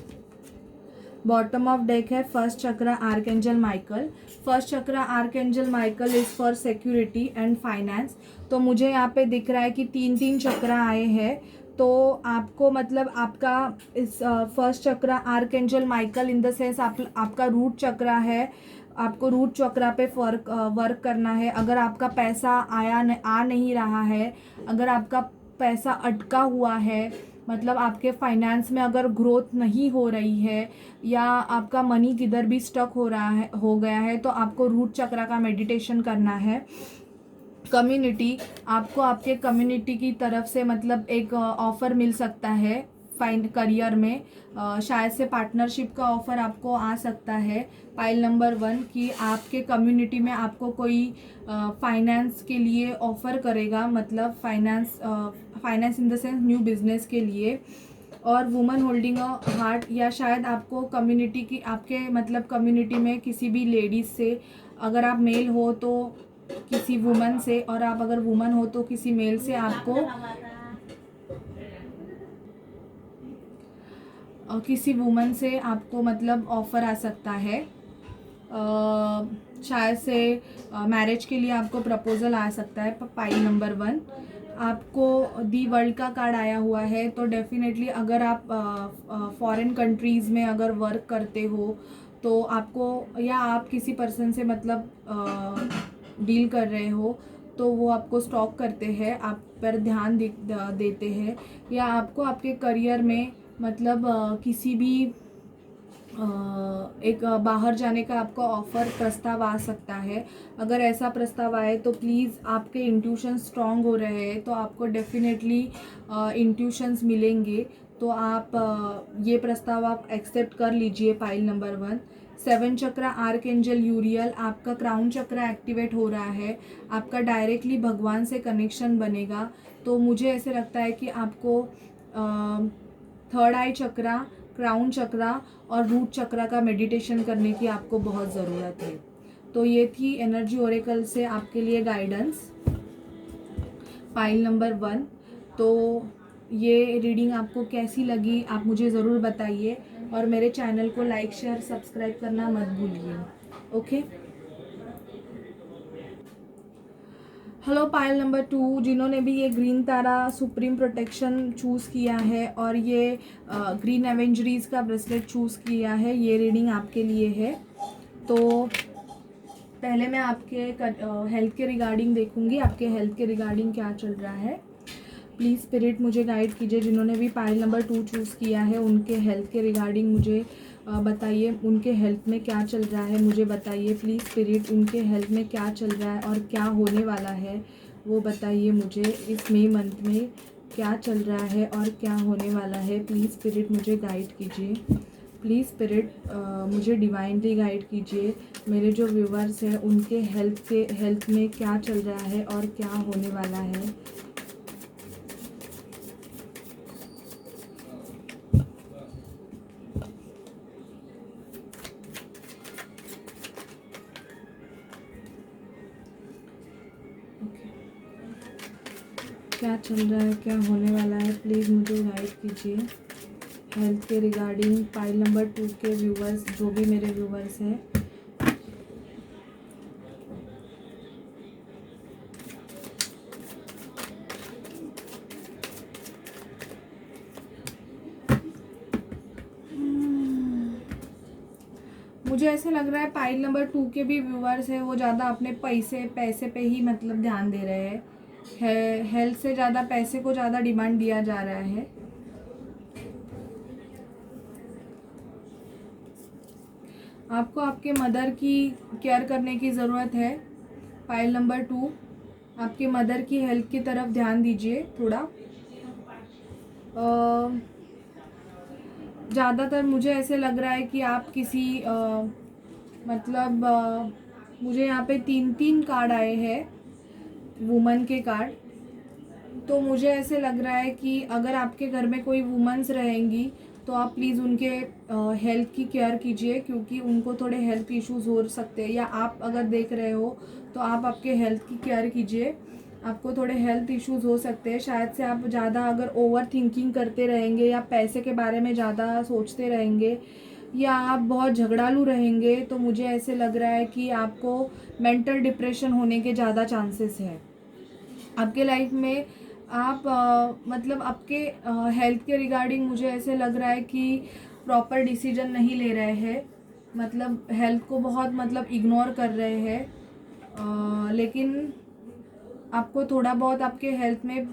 Bottom of deck है first chakra archangel Michael. First chakra archangel Michael is for security and finance. तो मुझे यहाँ पे दिख रहा है कि 3 चक्रा आए हैं, तो आपको मतलब आपका इस first chakra archangel Michael in the sense आपका रूट चक्रा है, आपको रूट चक्रा पे वर्क करना है। अगर आपका पैसा आ नहीं रहा है, अगर आपका पैसा अटका हुआ है, मतलब आपके फाइनेंस में अगर ग्रोथ नहीं हो रही है, या आपका मनी किधर भी स्टक हो गया है, तो आपको रूट चक्रा का मेडिटेशन करना है। कम्युनिटी, आपको आपके कम्युनिटी की तरफ से मतलब एक ऑफ़र मिल सकता है करियर में शायद से पार्टनरशिप का ऑफ़र आपको आ सकता है। पाइल नंबर 1 कि आपके कम्युनिटी में आपको कोई फाइनेंस के लिए ऑफ़र करेगा, मतलब finance in the sense new business के लिए। और वुमन होल्डिंग अ हार्ट, या शायद आपको कम्युनिटी की आपके मतलब कम्युनिटी में किसी भी लेडीज़ से, अगर आप मेल हो तो किसी वुमन से, और आप अगर वुमन हो तो किसी मेल से आपको किसी वुमन से आपको मतलब ऑफ़र आ सकता है। शायद से मैरिज के लिए आपको प्रपोज़ल आ सकता है। पाइल नंबर 1 आपको दी वर्ल्ड का कार्ड आया हुआ है, तो डेफिनेटली अगर आप फॉरेन कंट्रीज़ में अगर वर्क करते हो तो आपको, या आप किसी पर्सन से मतलब डील कर रहे हो तो वो आपको स्टॉक करते हैं, आप पर ध्यान देते हैं, या आपको आपके करियर में मतलब किसी भी एक बाहर जाने का आपको ऑफ़र प्रस्ताव आ सकता है। अगर ऐसा प्रस्ताव आए तो प्लीज़, आपके इंट्यूशन स्ट्रॉन्ग हो रहे हैं तो आपको डेफिनेटली इंट्यूशंस मिलेंगे, तो आप ये प्रस्ताव आप एक्सेप्ट कर लीजिए। पाइल नंबर 1 7 चक्र आर्क एंजल यूरियल, आपका क्राउन चक्र एक्टिवेट हो रहा है, आपका डायरेक्टली भगवान से कनेक्शन बनेगा। तो मुझे ऐसे लगता है कि आपको थर्ड आई चक्रा, क्राउन चक्रा और रूट चक्रा का मेडिटेशन करने की आपको बहुत ज़रूरत है। तो ये थी एनर्जी ओरेकल से आपके लिए गाइडेंस पाइल नंबर 1। तो ये रीडिंग आपको कैसी लगी आप मुझे ज़रूर बताइए, और मेरे चैनल को लाइक शेयर सब्सक्राइब करना मत भूलिए। ओके, हेलो पाइल नंबर 2, जिन्होंने भी ये ग्रीन तारा सुप्रीम प्रोटेक्शन चूज़ किया है और ये ग्रीन एवेंजरीज़ का ब्रेसलेट चूज़ किया है, ये रीडिंग आपके लिए है। तो पहले मैं आपके हेल्थ के रिगार्डिंग देखूंगी, आपके हेल्थ के रिगार्डिंग क्या चल रहा है। प्लीज़ स्पिरिट मुझे गाइड कीजिए। जिन्होंने भी पाइल नंबर 2 चूज़ किया है उनके हेल्थ के रिगार्डिंग मुझे बताइए, उनके हेल्थ में क्या चल रहा है मुझे बताइए। प्लीज़ स्पिरिट, उनके हेल्थ में क्या चल रहा है और क्या होने वाला है वो बताइए मुझे। इस मई मंथ में क्या चल रहा है और क्या होने वाला है, प्लीज़ स्पिरिट मुझे गाइड कीजिए। प्लीज़ स्पिरिट मुझे डिवाइनली गाइड कीजिए। मेरे जो व्यूवर्स हैं उनके हेल्थ में क्या चल रहा है और क्या होने वाला है। क्या चल रहा है, क्या होने वाला है, प्लीज़ मुझे गाइड कीजिए हेल्थ के रिगार्डिंग। पाइल नंबर 2 के व्यूवर्स, जो भी मेरे व्यूवर्स हैं, मुझे ऐसे लग रहा है पाइल नंबर 2 के भी व्यूवर्स हैं वो ज़्यादा अपने पैसे पे ही मतलब ध्यान दे रहे हैं। हेल्थ से ज़्यादा पैसे को ज़्यादा डिमांड दिया जा रहा है। आपको आपके मदर की केयर करने की ज़रूरत है। पाइल नंबर 2, आपके मदर की हेल्थ की तरफ ध्यान दीजिए थोड़ा। ज़्यादातर मुझे ऐसे लग रहा है कि आप किसी मतलब मुझे यहाँ पे 3 कार्ड आए हैं वुमन के कार्ड। तो मुझे ऐसे लग रहा है कि अगर आपके घर में कोई वुमेन्स रहेंगी तो आप प्लीज़ उनके हेल्थ की केयर कीजिए, क्योंकि उनको थोड़े हेल्थ इश्यूज़ हो सकते हैं, या आप अगर देख रहे हो तो आप आपके हेल्थ की केयर कीजिए। आपको थोड़े हेल्थ इश्यूज़ हो सकते हैं, शायद से आप ज़्यादा अगर ओवर थिंकिंग करते रहेंगे या पैसे के बारे में ज़्यादा सोचते रहेंगे या आप बहुत झगड़ालू रहेंगे, तो मुझे ऐसे लग रहा है कि आपको मेंटल डिप्रेशन होने के ज़्यादा चांसेस हैं आपके लाइफ में। आप मतलब आपके हेल्थ के रिगार्डिंग मुझे ऐसे लग रहा है कि प्रॉपर डिसीजन नहीं ले रहे हैं, मतलब हेल्थ को बहुत मतलब इग्नोर कर रहे हैं। लेकिन आपको थोड़ा बहुत आपके हेल्थ में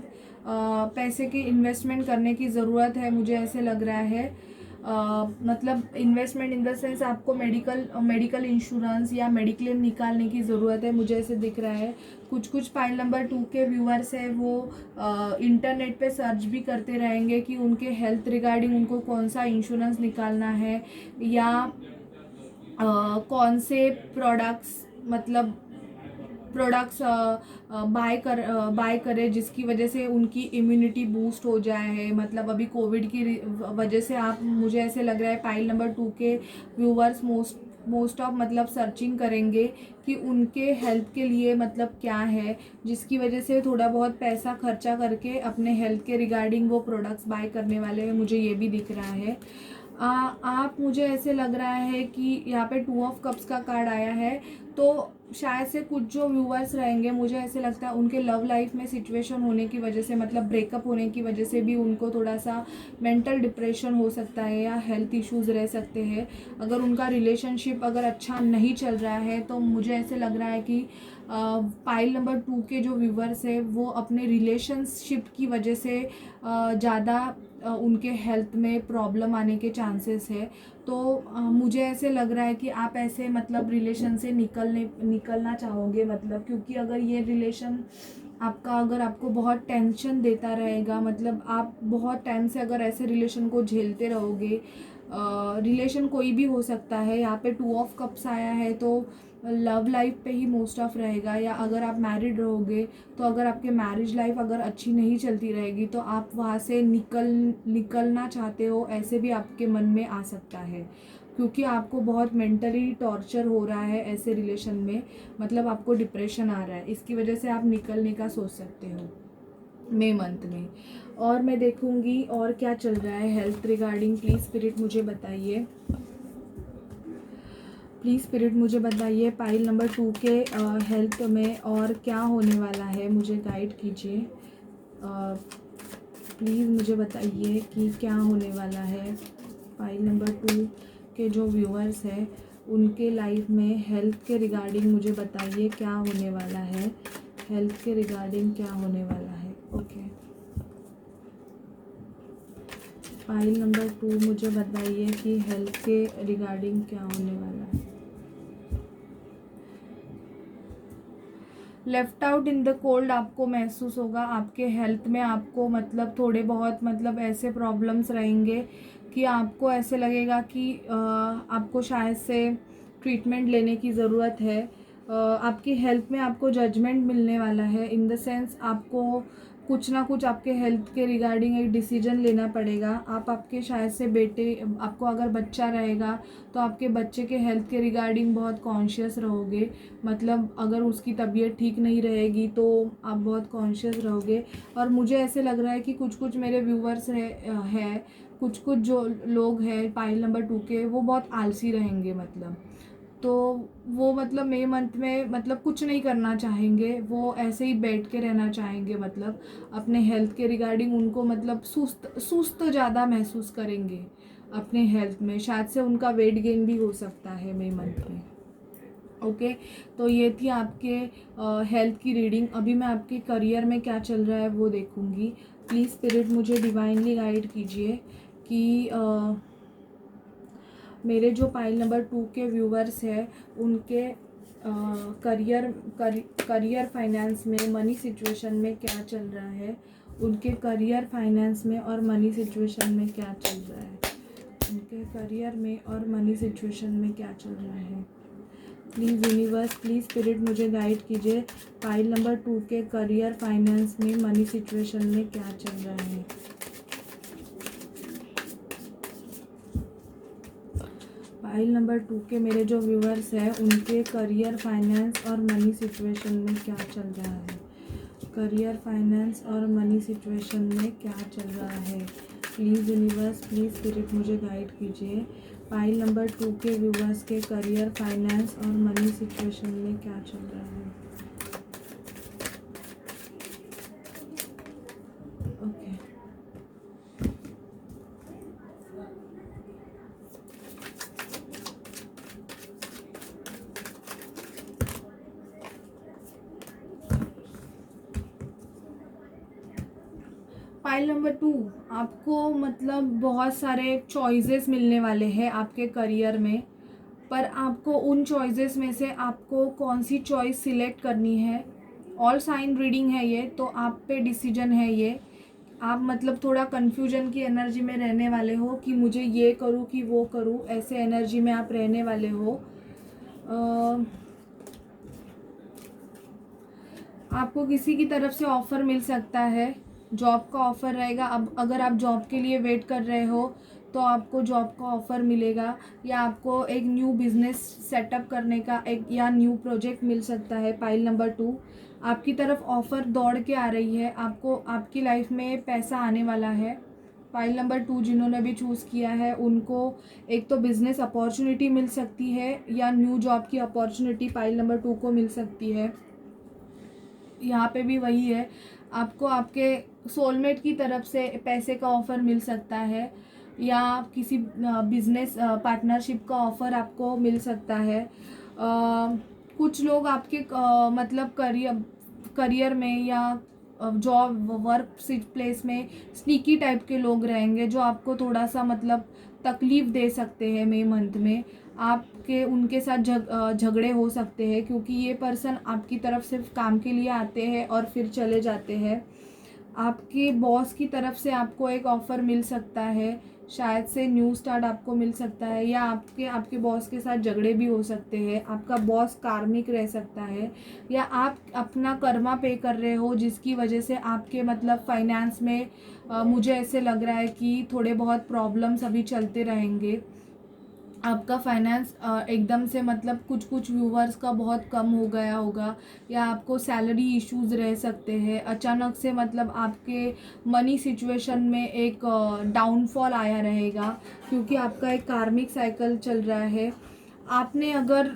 पैसे की इन्वेस्टमेंट करने की ज़रूरत है, मुझे ऐसे लग रहा है। मतलब इन्वेस्टमेंट इन द सेंस आपको मेडिकल इंश्योरेंस या मेडिक्लेम निकालने की ज़रूरत है, मुझे ऐसे दिख रहा है। कुछ पाइल नंबर 2 के व्यूअर्स है वो इंटरनेट पे सर्च भी करते रहेंगे कि उनके हेल्थ रिगार्डिंग उनको कौन सा इंश्योरेंस निकालना है, या कौन से प्रोडक्ट्स बाय करे जिसकी वजह से उनकी इम्यूनिटी बूस्ट हो जाए है। मतलब अभी कोविड की वजह से आप, मुझे ऐसे लग रहा है पाइल नंबर 2 के व्यूअर्स मोस्ट ऑफ मतलब सर्चिंग करेंगे कि उनके हेल्थ के लिए मतलब क्या है, जिसकी वजह से थोड़ा बहुत पैसा खर्चा करके अपने हेल्थ के रिगार्डिंग वो प्रोडक्ट्स बाय करने वाले हैं, मुझे ये भी दिख रहा है। आप, मुझे ऐसे लग रहा है कि यहाँ पे 2 ऑफ कप्स का कार्ड आया है, तो शायद से कुछ जो व्यूअर्स रहेंगे, मुझे ऐसे लगता है उनके लव लाइफ में सिचुएशन होने की वजह से, मतलब ब्रेकअप होने की वजह से भी उनको थोड़ा सा मेंटल डिप्रेशन हो सकता है या हेल्थ इश्यूज़ रह सकते हैं। अगर उनका रिलेशनशिप अगर अच्छा नहीं चल रहा है तो मुझे ऐसे लग रहा है कि पाइल नंबर 2 के जो व्यूअर्स है वो अपने रिलेशनशिप की वजह से ज़्यादा उनके हेल्थ में प्रॉब्लम आने के चांसेस है। तो मुझे ऐसे लग रहा है कि आप ऐसे मतलब रिलेशन से निकलना चाहोगे, मतलब क्योंकि अगर ये रिलेशन आपका, अगर आपको बहुत टेंशन देता रहेगा, मतलब आप बहुत टाइम से अगर ऐसे रिलेशन को झेलते रहोगे, रिलेशन कोई भी हो सकता है, यहाँ पे 2 ऑफ कप्स आया है तो लव लाइफ पे ही मोस्ट ऑफ रहेगा, या अगर आप मैरिड रहोगे तो अगर आपके मैरिज लाइफ अगर अच्छी नहीं चलती रहेगी तो आप वहाँ से निकलना चाहते हो, ऐसे भी आपके मन में आ सकता है, क्योंकि आपको बहुत मेंटली टॉर्चर हो रहा है ऐसे रिलेशन में, मतलब आपको डिप्रेशन आ रहा है, इसकी वजह से आप निकलने का सोच सकते हो मई मंथ में। और मैं देखूंगी और क्या चल रहा है हेल्थ रिगार्डिंग। प्लीज़ स्पिरिट मुझे बताइए, प्लीज़ स्पिरिट मुझे बताइए पाइल नंबर 2 के हेल्थ में और क्या होने वाला है, मुझे गाइड कीजिए। प्लीज़ मुझे बताइए कि क्या होने वाला है पाइल नंबर 2 के जो व्यूअर्स हैं उनके लाइफ में हेल्थ के रिगार्डिंग मुझे बताइए क्या होने वाला है, हेल्थ के रिगार्डिंग क्या होने वाला है। ओके, फाइल नंबर 2 मुझे बताइए कि हेल्थ के रिगार्डिंग क्या होने वाला है। Left out in the cold आपको महसूस होगा, आपके हेल्थ में आपको मतलब थोड़े बहुत मतलब ऐसे प्रॉब्लम्स रहेंगे कि आपको ऐसे लगेगा कि आपको शायद से ट्रीटमेंट लेने की ज़रूरत है। आपकी हेल्थ में आपको जजमेंट मिलने वाला है, इन द सेंस आपको कुछ ना कुछ आपके हेल्थ के रिगार्डिंग एक डिसीजन लेना पड़ेगा। आप आपके शायद से बेटे, आपको अगर बच्चा रहेगा तो आपके बच्चे के हेल्थ के रिगार्डिंग बहुत कॉन्शियस रहोगे, मतलब अगर उसकी तबीयत ठीक नहीं रहेगी तो आप बहुत कॉन्शियस रहोगे। और मुझे ऐसे लग रहा है कि कुछ मेरे व्यूवर्स है कुछ जो लोग हैं पाइल नंबर 2 के, वो बहुत आलसी रहेंगे, मतलब तो वो मतलब मई मंथ में मतलब कुछ नहीं करना चाहेंगे, वो ऐसे ही बैठ के रहना चाहेंगे, मतलब अपने हेल्थ के रिगार्डिंग उनको मतलब सुस्त ज़्यादा महसूस करेंगे अपने हेल्थ में, शायद से उनका वेट गेन भी हो सकता है मई मंथ में। ओके, तो ये थी आपके हेल्थ की रीडिंग। अभी मैं आपके करियर में क्या चल रहा है वो देखूंगी। प्लीज़ स्पिरिट मुझे डिवाइनली गाइड कीजिए कि मेरे जो पाइल नंबर 2 के व्यूवर्स हैं उनके करियर फाइनेंस में, मनी सिचुएशन में क्या चल रहा है, उनके करियर फाइनेंस में और मनी सिचुएशन में क्या चल रहा है, उनके करियर में और मनी सिचुएशन में क्या चल रहा है। प्लीज़ यूनिवर्स, प्लीज़ स्पिरिट मुझे गाइड कीजिए पाइल नंबर 2 के करियर फाइनेंस में मनी सिचुएशन में क्या चल रहा है। फाइल नंबर 2 के मेरे जो व्यूअर्स हैं उनके करियर फाइनेंस और मनी सिचुएशन में क्या चल रहा है, करियर फाइनेंस और मनी सिचुएशन में क्या चल रहा है। प्लीज़ यूनिवर्स, प्लीज़ स्पिरिट मुझे गाइड कीजिए फाइल नंबर 2 के व्यूअर्स के करियर फाइनेंस और मनी सिचुएशन में क्या चल रहा है। ओके, पाइल नंबर 2, आपको मतलब बहुत सारे चॉइसेस मिलने वाले हैं आपके करियर में, पर आपको उन चॉइसेस में से आपको कौन सी चॉइस सिलेक्ट करनी है। ऑल साइन रीडिंग है ये, तो आप पे डिसीजन है ये। आप मतलब थोड़ा कन्फ्यूजन की एनर्जी में रहने वाले हो कि मुझे ये करूँ कि वो करूँ, ऐसे एनर्जी में आप रहने वाले हो। आपको किसी की तरफ से ऑफ़र मिल सकता है, जॉब का ऑफ़र रहेगा। अब अगर आप जॉब के लिए वेट कर रहे हो तो आपको जॉब का ऑफ़र मिलेगा, या आपको एक न्यू बिज़नेस सेटअप करने का एक या न्यू प्रोजेक्ट मिल सकता है। पाइल नंबर 2, आपकी तरफ ऑफ़र दौड़ के आ रही है, आपको आपकी लाइफ में पैसा आने वाला है। पाइल नंबर 2 जिन्होंने भी चूज़ किया है उनको एक तो बिज़नेस अपॉर्चुनिटी मिल सकती है या न्यू जॉब की अपॉर्चुनिटी पाइल नंबर 2 को मिल सकती है। यहाँ पे भी वही है, आपको आपके सोलमेट की तरफ से पैसे का ऑफ़र मिल सकता है, या किसी बिजनेस पार्टनरशिप का ऑफ़र आपको मिल सकता है। कुछ लोग आपके मतलब करियर में या जॉब वर्क प्लेस में स्नीकी टाइप के लोग रहेंगे जो आपको थोड़ा सा मतलब तकलीफ़ दे सकते हैं। मई मंथ में आपके उनके साथ झगड़े हो सकते हैं, क्योंकि ये पर्सन आपकी तरफ सिर्फ काम के लिए आते हैं और फिर चले जाते हैं। आपके बॉस की तरफ से आपको एक ऑफ़र मिल सकता है, शायद से न्यू स्टार्ट आपको मिल सकता है, या आपके बॉस के साथ झगड़े भी हो सकते हैं। आपका बॉस कार्मिक रह सकता है, या आप अपना कर्मा पे कर रहे हो जिसकी वजह से आपके मतलब फाइनेंस में मुझे ऐसे लग रहा है कि थोड़े बहुत प्रॉब्लम्स अभी चलते रहेंगे। आपका फाइनेंस एकदम से मतलब कुछ व्यूवर्स का बहुत कम हो गया होगा, या आपको सैलरी इश्यूज रह सकते हैं। अचानक से मतलब आपके मनी सिचुएशन में एक डाउनफॉल आया रहेगा, क्योंकि आपका एक कार्मिक साइकिल चल रहा है। आपने अगर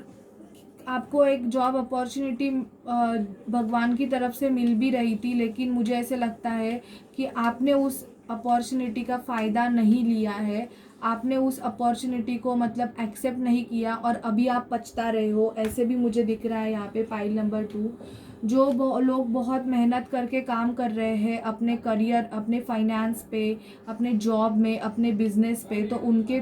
आपको एक जॉब अपॉर्चुनिटी भगवान की तरफ से मिल भी रही थी, लेकिन मुझे ऐसे लगता है कि आपने उस अपॉर्चुनिटी का फ़ायदा नहीं लिया है, आपने उस अपॉर्चुनिटी को मतलब एक्सेप्ट नहीं किया और अभी आप पछता रहे हो, ऐसे भी मुझे दिख रहा है यहाँ पे पाइल नंबर 2। जो लोग बहुत मेहनत करके काम कर रहे हैं अपने करियर, अपने फाइनेंस पे, अपने जॉब में, अपने बिजनेस पे, तो उनके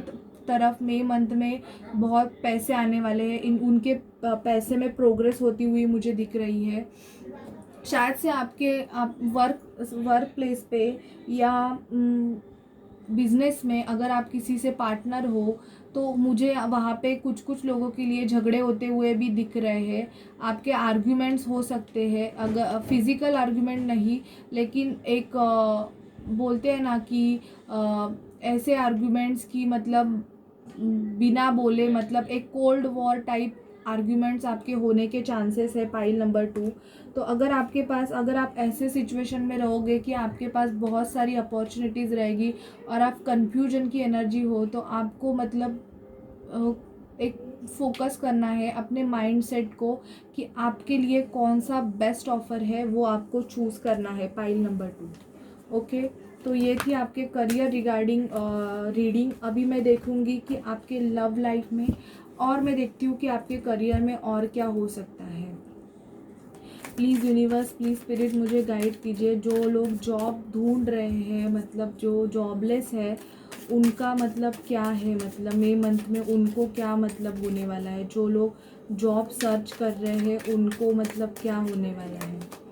तरफ मई मंथ में बहुत पैसे आने वाले हैं। उनके पैसे में प्रोग्रेस होती हुई मुझे दिख रही है। शायद से आप वर्क प्लेस पे या बिजनेस में अगर आप किसी से पार्टनर हो तो मुझे वहाँ पे कुछ लोगों के लिए झगड़े होते हुए भी दिख रहे हैं। आपके आर्ग्यूमेंट्स हो सकते हैं, अगर फिज़िकल आर्ग्यूमेंट नहीं, लेकिन एक बोलते हैं ना कि ऐसे आर्ग्यूमेंट्स की मतलब बिना बोले मतलब एक कोल्ड वॉर टाइप आर्ग्यूमेंट्स आपके होने के चांसेस है पाइल नंबर 2। तो अगर आप ऐसे सिचुएशन में रहोगे कि आपके पास बहुत सारी अपॉर्चुनिटीज़ रहेगी और आप कन्फ्यूजन की एनर्जी हो, तो आपको मतलब एक फोकस करना है अपने माइंडसेट को कि आपके लिए कौन सा बेस्ट ऑफ़र है वो आपको चूज़ करना है पाइल नंबर 2। ओके, तो ये थी आपके करियर रिगार्डिंग रीडिंग। अभी मैं देखूंगी कि आपके लव लाइफ में, और मैं देखती हूँ कि आपके करियर में और क्या हो सकता है। प्लीज़ यूनिवर्स, प्लीज़ स्पिरिट मुझे गाइड कीजिए। जो लोग जॉब ढूंढ रहे हैं, मतलब जो जॉबलेस है, उनका मतलब क्या है, मतलब मई मंथ में उनको क्या मतलब होने वाला है। जो लोग जॉब सर्च कर रहे हैं उनको मतलब क्या होने वाला है।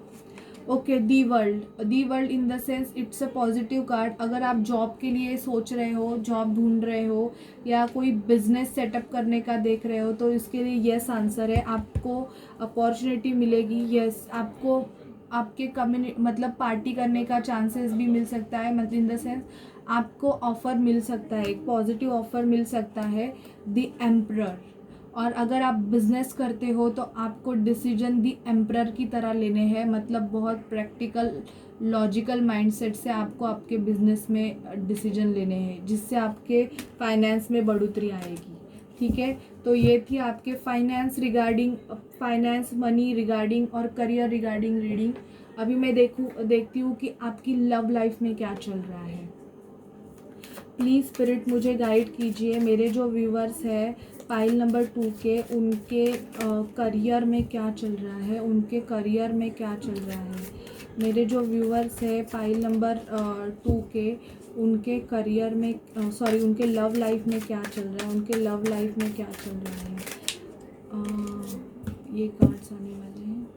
Okay, the world in the sense it's a positive card. अगर आप जॉब के लिए सोच रहे हो, जॉब ढूंढ रहे हो, या कोई बिजनेस सेटअप करने का देख रहे हो, तो इसके लिए यस आंसर है। आपको अपॉर्चुनिटी मिलेगी, यस। आपको आपके कम्युनिटी मतलब पार्टी करने का चांसेस भी मिल सकता है, मतलब इन द सेंस आपको ऑफ़र मिल सकता है, एक पॉजिटिव ऑफ़र मिल सकता है, द एम्परर। और अगर आप बिज़नेस करते हो तो आपको डिसीजन दी एम्परर की तरह लेने हैं, मतलब बहुत प्रैक्टिकल लॉजिकल माइंडसेट से आपको आपके बिज़नेस में डिसीजन लेने हैं, जिससे आपके फाइनेंस में बढ़ोतरी आएगी। ठीक है, तो ये थी आपके फाइनेंस मनी रिगार्डिंग और करियर रिगार्डिंग रीडिंग। अभी मैं देखती हूँ कि आपकी लव लाइफ में क्या चल रहा है। प्लीज़ स्पिरिट मुझे गाइड कीजिए। मेरे जो व्यूवर्स हैं पाइल नंबर 2 के, उनके करियर में क्या चल रहा है, उनके करियर में क्या चल रहा है। मेरे जो व्यूअर्स है पाइल नंबर 2 के, उनके करियर में उनके लव लाइफ में क्या चल रहा है, उनके लव लाइफ में क्या चल रहा है। ये कार्ड्स आने वाले हैं।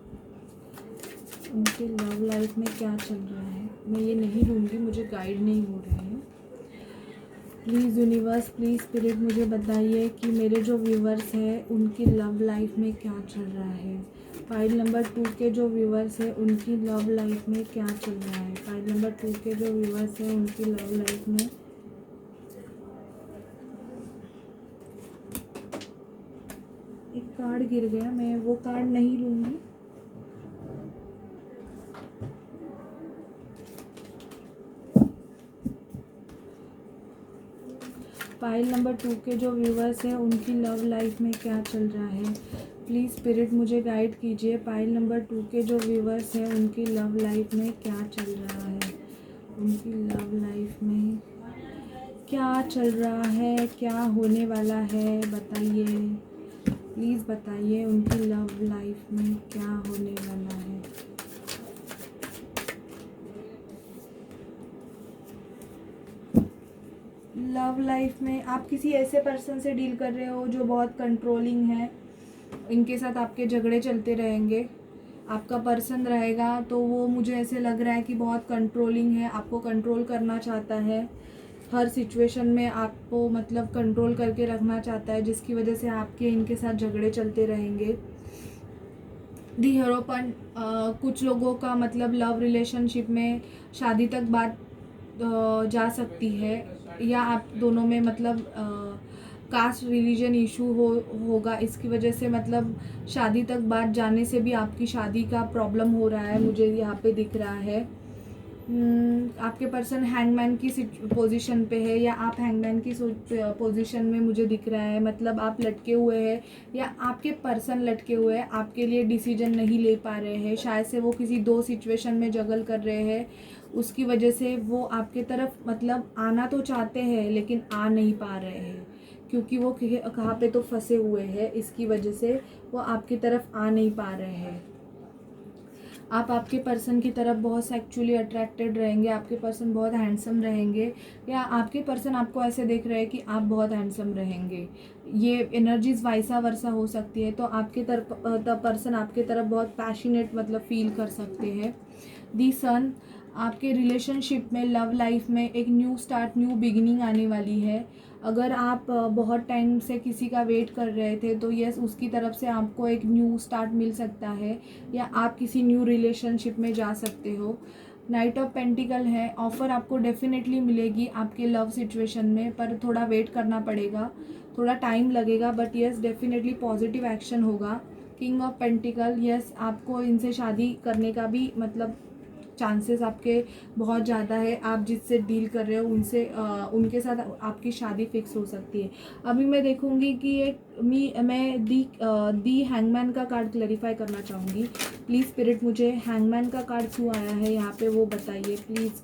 उनके लव लाइफ में क्या चल रहा है, मैं ये नहीं लूँगी, मुझे गाइड नहीं हो रहे हैं। प्लीज़ यूनिवर्स, प्लीज़ स्पिरिट मुझे बताइए कि मेरे जो व्यूवर्स हैं उनकी लव लाइफ में क्या चल रहा है। फाइल नंबर 2 के जो व्यूवर्स हैं उनकी लव लाइफ में क्या चल रहा है। फाइल नंबर 2 के जो व्यूवर्स हैं उनकी लव लाइफ में एक कार्ड गिर गया, मैं वो कार्ड नहीं लूँगी। फाइल नंबर 2 के जो व्यूवर्स हैं उनकी लव लाइफ में क्या चल रहा है। प्लीज़ स्पिरिट मुझे गाइड कीजिए। फाइल नंबर 2 के जो व्यूवर्स हैं उनकी लव लाइफ में क्या चल रहा है, उनकी लव लाइफ में क्या चल रहा है, क्या होने वाला है, बताइए प्लीज़ बताइए। उनकी लव लाइफ में क्या होने वाला है। लव लाइफ में आप किसी ऐसे पर्सन से डील कर रहे हो जो बहुत कंट्रोलिंग है, इनके साथ आपके झगड़े चलते रहेंगे। आपका पर्सन रहेगा तो वो मुझे ऐसे लग रहा है कि बहुत कंट्रोलिंग है, आपको कंट्रोल करना चाहता है, हर सिचुएशन में आपको मतलब कंट्रोल करके रखना चाहता है, जिसकी वजह से आपके इनके साथ झगड़े चलते रहेंगे। दी हीरोपन, कुछ लोगों का मतलब लव रिलेशनशिप में शादी तक बात जा सकती है, या आप दोनों में मतलब कास्ट रिलीजन इशू होगा, इसकी वजह से मतलब शादी तक बात जाने से भी आपकी शादी का प्रॉब्लम हो रहा है, मुझे यहाँ पे दिख रहा है। आपके पर्सन हैंगमैन की पोजीशन पे है या आप हैंगमैन की पोजीशन में मुझे दिख रहा है, मतलब आप लटके हुए हैं या आपके पर्सन लटके हुए हैं, आपके लिए डिसीजन नहीं ले पा रहे हैं, शायद से वो किसी 2 सिचुएशन में जगल कर रहे हैं, उसकी वजह से वो आपके तरफ मतलब आना तो चाहते हैं लेकिन आ नहीं पा रहे हैं, क्योंकि वो कहाँ पे तो फंसे हुए हैं, इसकी वजह से वो आपकी तरफ आ नहीं पा रहे हैं। आप आपके पर्सन की तरफ बहुत सेक्चुअली अट्रैक्टेड रहेंगे, आपके पर्सन बहुत हैंडसम रहेंगे, या आपके पर्सन आपको ऐसे देख रहे हैं कि आप बहुत हैंडसम रहेंगे। ये एनर्जीज वाइसा वर्सा हो सकती है, तो आपके तरफ पर्सन आपके तरफ बहुत पैशनेट मतलब फील कर सकते हैं। दी सन, आपके रिलेशनशिप में लव लाइफ में एक न्यू स्टार्ट, न्यू बिगिनिंग आने वाली है। अगर आप बहुत टाइम से किसी का वेट कर रहे थे तो यस, उसकी तरफ से आपको एक न्यू स्टार्ट मिल सकता है, या आप किसी न्यू रिलेशनशिप में जा सकते हो। नाइट ऑफ पेंटिकल है, ऑफ़र आपको डेफिनेटली मिलेगी आपके लव सिचुएशन में, पर थोड़ा वेट करना पड़ेगा, थोड़ा टाइम लगेगा, but yes definitely positive action होगा। किंग ऑफ पेंटिकल, यस आपको इनसे शादी करने का भी मतलब चांसेस आपके बहुत ज़्यादा है, आप जिससे डील कर रहे हो उनसे उनके साथ आपकी शादी फिक्स हो सकती है। अभी मैं देखूंगी कि मैं दी हैंगमैन का कार्ड क्लैरिफाई करना चाहूँगी। प्लीज़ स्पिरिट मुझे हैंगमैन का कार्ड क्यों आया है यहाँ पे वो बताइए प्लीज़।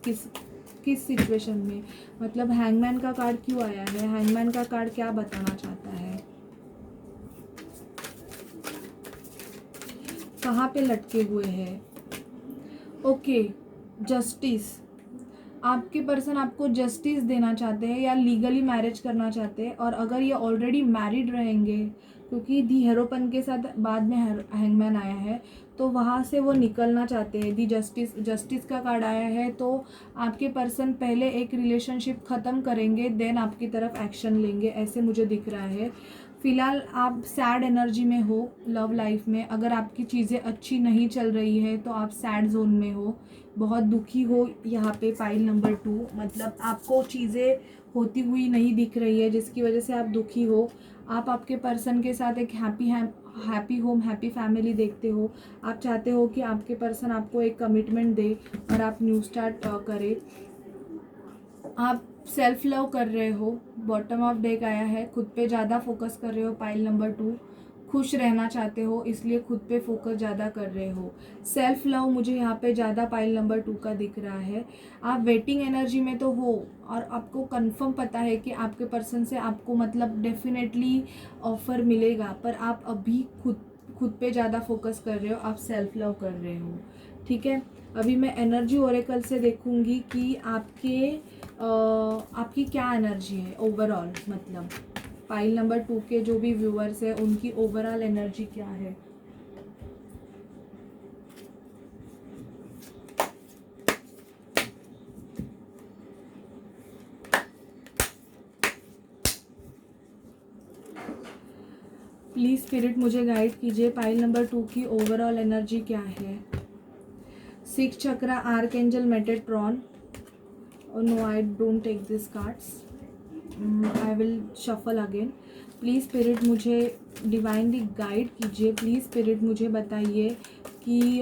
किस सिचुएशन में, मतलब हैंगमैन का कार्ड क्यों आया है, हैंगमैन का कार्ड क्या बताना चाहता है, कहाँ पे लटके हुए हैं। ओके, जस्टिस, आपके पर्सन आपको जस्टिस देना चाहते हैं या लीगली मैरिज करना चाहते हैं, और अगर ये ऑलरेडी मैरिड रहेंगे, क्योंकि दी हीरोपन के साथ बाद में हैंगमैन आया है, तो वहाँ से वो निकलना चाहते हैं। दी जस्टिस का कार्ड आया है, तो आपके पर्सन पहले एक रिलेशनशिप ख़त्म करेंगे, देन आपकी तरफ एक्शन लेंगे, ऐसे मुझे दिख रहा है। फ़िलहाल आप सैड एनर्जी में हो लव लाइफ में, अगर आपकी चीज़ें अच्छी नहीं चल रही है तो आप सैड जोन में हो, बहुत दुखी हो यहाँ पे। पाइल नंबर 2, मतलब आपको चीज़ें होती हुई नहीं दिख रही है, जिसकी वजह से आप दुखी हो। आप आपके पर्सन के साथ एक हैप्पी होम, हैप्पी फैमिली देखते हो, आप चाहते हो कि आपके पर्सन आपको एक कमिटमेंट दे और आप न्यू स्टार्ट करें। आप सेल्फ लव कर रहे हो, बॉटम ऑफ डेक आया है, खुद पे ज़्यादा फोकस कर रहे हो। पाइल नंबर 2, खुश रहना चाहते हो इसलिए खुद पे फोकस ज़्यादा कर रहे हो। सेल्फ लव मुझे यहाँ पे ज़्यादा पाइल नंबर 2 का दिख रहा है। आप वेटिंग एनर्जी में तो हो, और आपको कंफर्म पता है कि आपके पर्सन से आपको मतलब डेफिनेटली ऑफ़र मिलेगा, पर आप अभी खुद पे ज़्यादा फोकस कर रहे हो, आप सेल्फ लव कर रहे हो, ठीक है। अभी मैं एनर्जी ओरेकल से देखूंगी कि आपकी क्या एनर्जी है ओवरऑल, मतलब पाइल नंबर 2 के जो भी व्यूअर्स हैं उनकी ओवरऑल एनर्जी क्या है। प्लीज़ स्पिरिट मुझे गाइड कीजिए, पाइल नंबर 2 की ओवरऑल एनर्जी क्या है। 6 chakra archangel Metatron. No, I don't take this cards, I will shuffle again. Please spirit मुझे डिवाइनली गाइड कीजिए। प्लीज़ स्पिरिट मुझे बताइए कि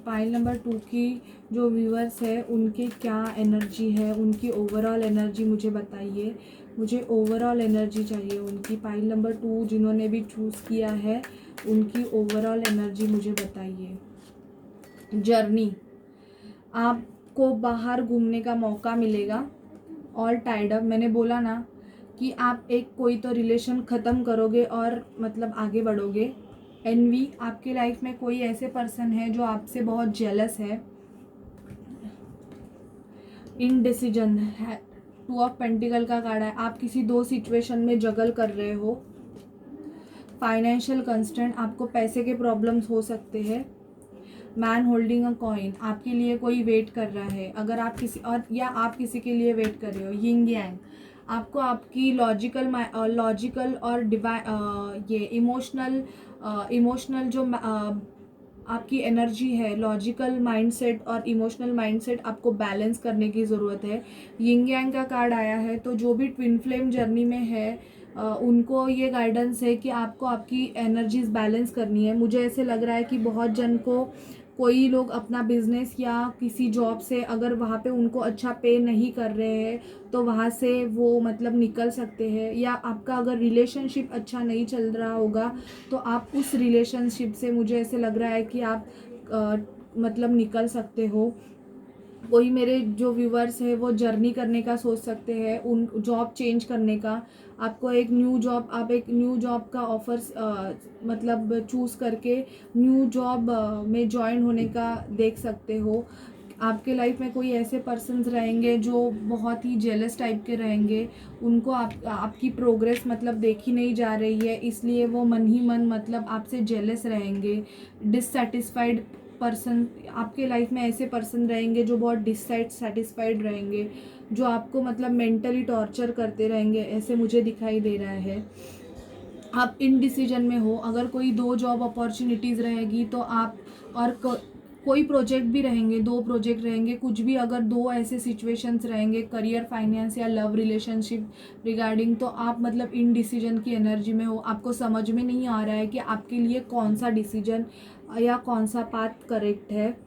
पाइल नंबर 2 की जो व्यूअर्स है उनके क्या एनर्जी है, उनकी ओवरऑल एनर्जी मुझे बताइए। मुझे ओवरऑल एनर्जी चाहिए उनकी। पाइल नंबर 2 जिन्होंने भी चूज़ किया है उनकी ओवरऑल एनर्जी मुझे बताइए। जर्नी, आपको बाहर घूमने का मौका मिलेगा। ऑल टाइड अप, मैंने बोला ना कि आप एक कोई तो रिलेशन ख़त्म करोगे और मतलब आगे बढ़ोगे। एनवी, आपकी लाइफ में कोई ऐसे पर्सन है जो आपसे बहुत जेलस है। इनडिसीजन है, 2 ऑफ पेंटिकल का कार्ड है। आप किसी 2 सिचुएशन में जगल कर रहे हो। फाइनेंशियल कंस्ट्रेंट, आपको पैसे के प्रॉब्लम्स हो सकते हैं। मैन होल्डिंग अ कॉइन, आपके लिए कोई वेट कर रहा है, अगर आप किसी और या आप किसी के लिए वेट कर रहे हो। यिंग यांग, आपको आपकी लॉजिकल और ये इमोशनल जो आपकी एनर्जी है, लॉजिकल माइंडसेट और इमोशनल माइंडसेट आपको बैलेंस करने की ज़रूरत है। यिंग यांग का कार्ड आया है, तो जो भी ट्विन फ्लेम जर्नी में है उनको ये गाइडेंस है कि आपको आपकी एनर्जीज बैलेंस करनी है। मुझे ऐसे लग रहा है कि बहुत जन को कोई लोग अपना बिजनेस या किसी जॉब से अगर वहाँ पे उनको अच्छा पे नहीं कर रहे हैं तो वहाँ से वो मतलब निकल सकते हैं, या आपका अगर रिलेशनशिप अच्छा नहीं चल रहा होगा तो आप उस रिलेशनशिप से मुझे ऐसे लग रहा है कि आप मतलब निकल सकते हो। कोई मेरे जो व्यूवर्स है वो जर्नी करने का सोच सकते हैं, उन जॉब चेंज करने का। आपको एक न्यू जॉब का ऑफर्स मतलब चूज़ करके न्यू जॉब में ज्वाइन होने का देख सकते हो। आपके लाइफ में कोई ऐसे पर्सन्स रहेंगे जो बहुत ही जेलस टाइप के रहेंगे, उनको आपकी प्रोग्रेस मतलब देखी नहीं जा रही है, इसलिए वो मन ही मन मतलब आपसे जेलस रहेंगे। डिससेटिस्फाइड पर्सन, आपके लाइफ में ऐसे पर्सन रहेंगे जो बहुत डिससेटिस्फाइड रहेंगे, जो आपको मतलब मेंटली टॉर्चर करते रहेंगे, ऐसे मुझे दिखाई दे रहा है। आप इनडिसीजन में हो, अगर कोई 2 जॉब अपॉर्चुनिटीज़ रहेगी तो आप और कोई प्रोजेक्ट भी रहेंगे, 2 प्रोजेक्ट रहेंगे, कुछ भी अगर 2 ऐसे सिचुएशंस रहेंगे, करियर, फाइनेंस या लव रिलेशनशिप रिगार्डिंग, तो आप मतलब इनडिसीजन की एनर्जी में हो। आपको समझ में नहीं आ रहा है कि आपके लिए कौन सा डिसीजन या कौन सा पाथ करेक्ट है।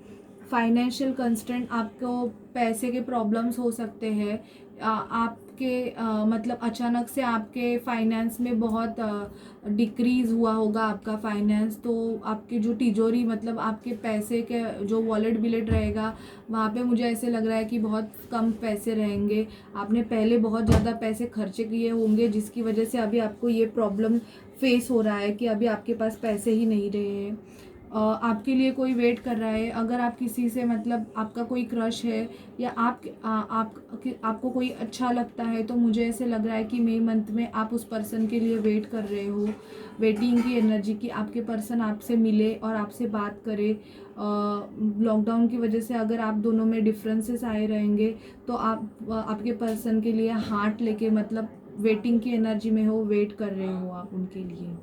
फाइनेंशियल कंस्ट्रेंट, आपको पैसे के प्रॉब्लम्स हो सकते हैं। आपके मतलब अचानक से आपके फाइनेंस में बहुत डिक्रीज़ हुआ होगा आपका फाइनेंस, तो आपकी जो तिजोरी मतलब आपके पैसे के जो वॉलेट बिलेट रहेगा वहाँ पे मुझे ऐसे लग रहा है कि बहुत कम पैसे रहेंगे। आपने पहले बहुत ज़्यादा पैसे खर्चे किए होंगे जिसकी वजह से अभी आपको ये प्रॉब्लम फेस हो रहा है कि अभी आपके पास पैसे ही नहीं रहे हैं। आपके लिए कोई वेट कर रहा है, अगर आप किसी से मतलब आपका कोई क्रश है या आपको कोई अच्छा लगता है तो मुझे ऐसे लग रहा है कि मई मंथ में आप उस पर्सन के लिए वेट कर रहे हो। वेटिंग की एनर्जी कि आपके पर्सन आपसे मिले और आपसे बात करे। लॉकडाउन की वजह से अगर आप दोनों में डिफरेंसेस आए रहेंगे तो आप आपके पर्सन के लिए हार्ट लेके मतलब वेटिंग की एनर्जी में हो, वेट कर रहे हो आप उनके लिए।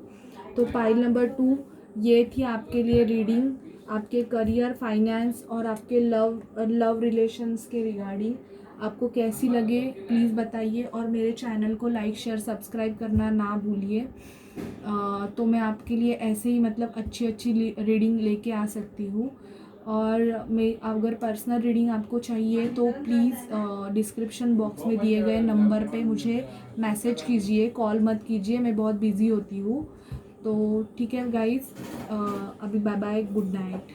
तो पाइल नंबर 2 ये थी आपके लिए रीडिंग, आपके करियर, फाइनेंस और आपके लव रिलेशंस के रिगार्डिंग। आपको कैसी लगे प्लीज़ बताइए, और मेरे चैनल को लाइक शेयर सब्सक्राइब करना ना भूलिए। तो मैं आपके लिए ऐसे ही मतलब अच्छी रीडिंग लेके आ सकती हूँ। और मैं अगर पर्सनल रीडिंग आपको चाहिए तो प्लीज़ डिस्क्रिप्शन बॉक्स में दिए गए नंबर पे मुझे मैसेज कीजिए, कॉल मत कीजिए, मैं बहुत बिज़ी होती हूँ। तो ठीक है गाइस, अभी बाय बाय, गुड नाइट।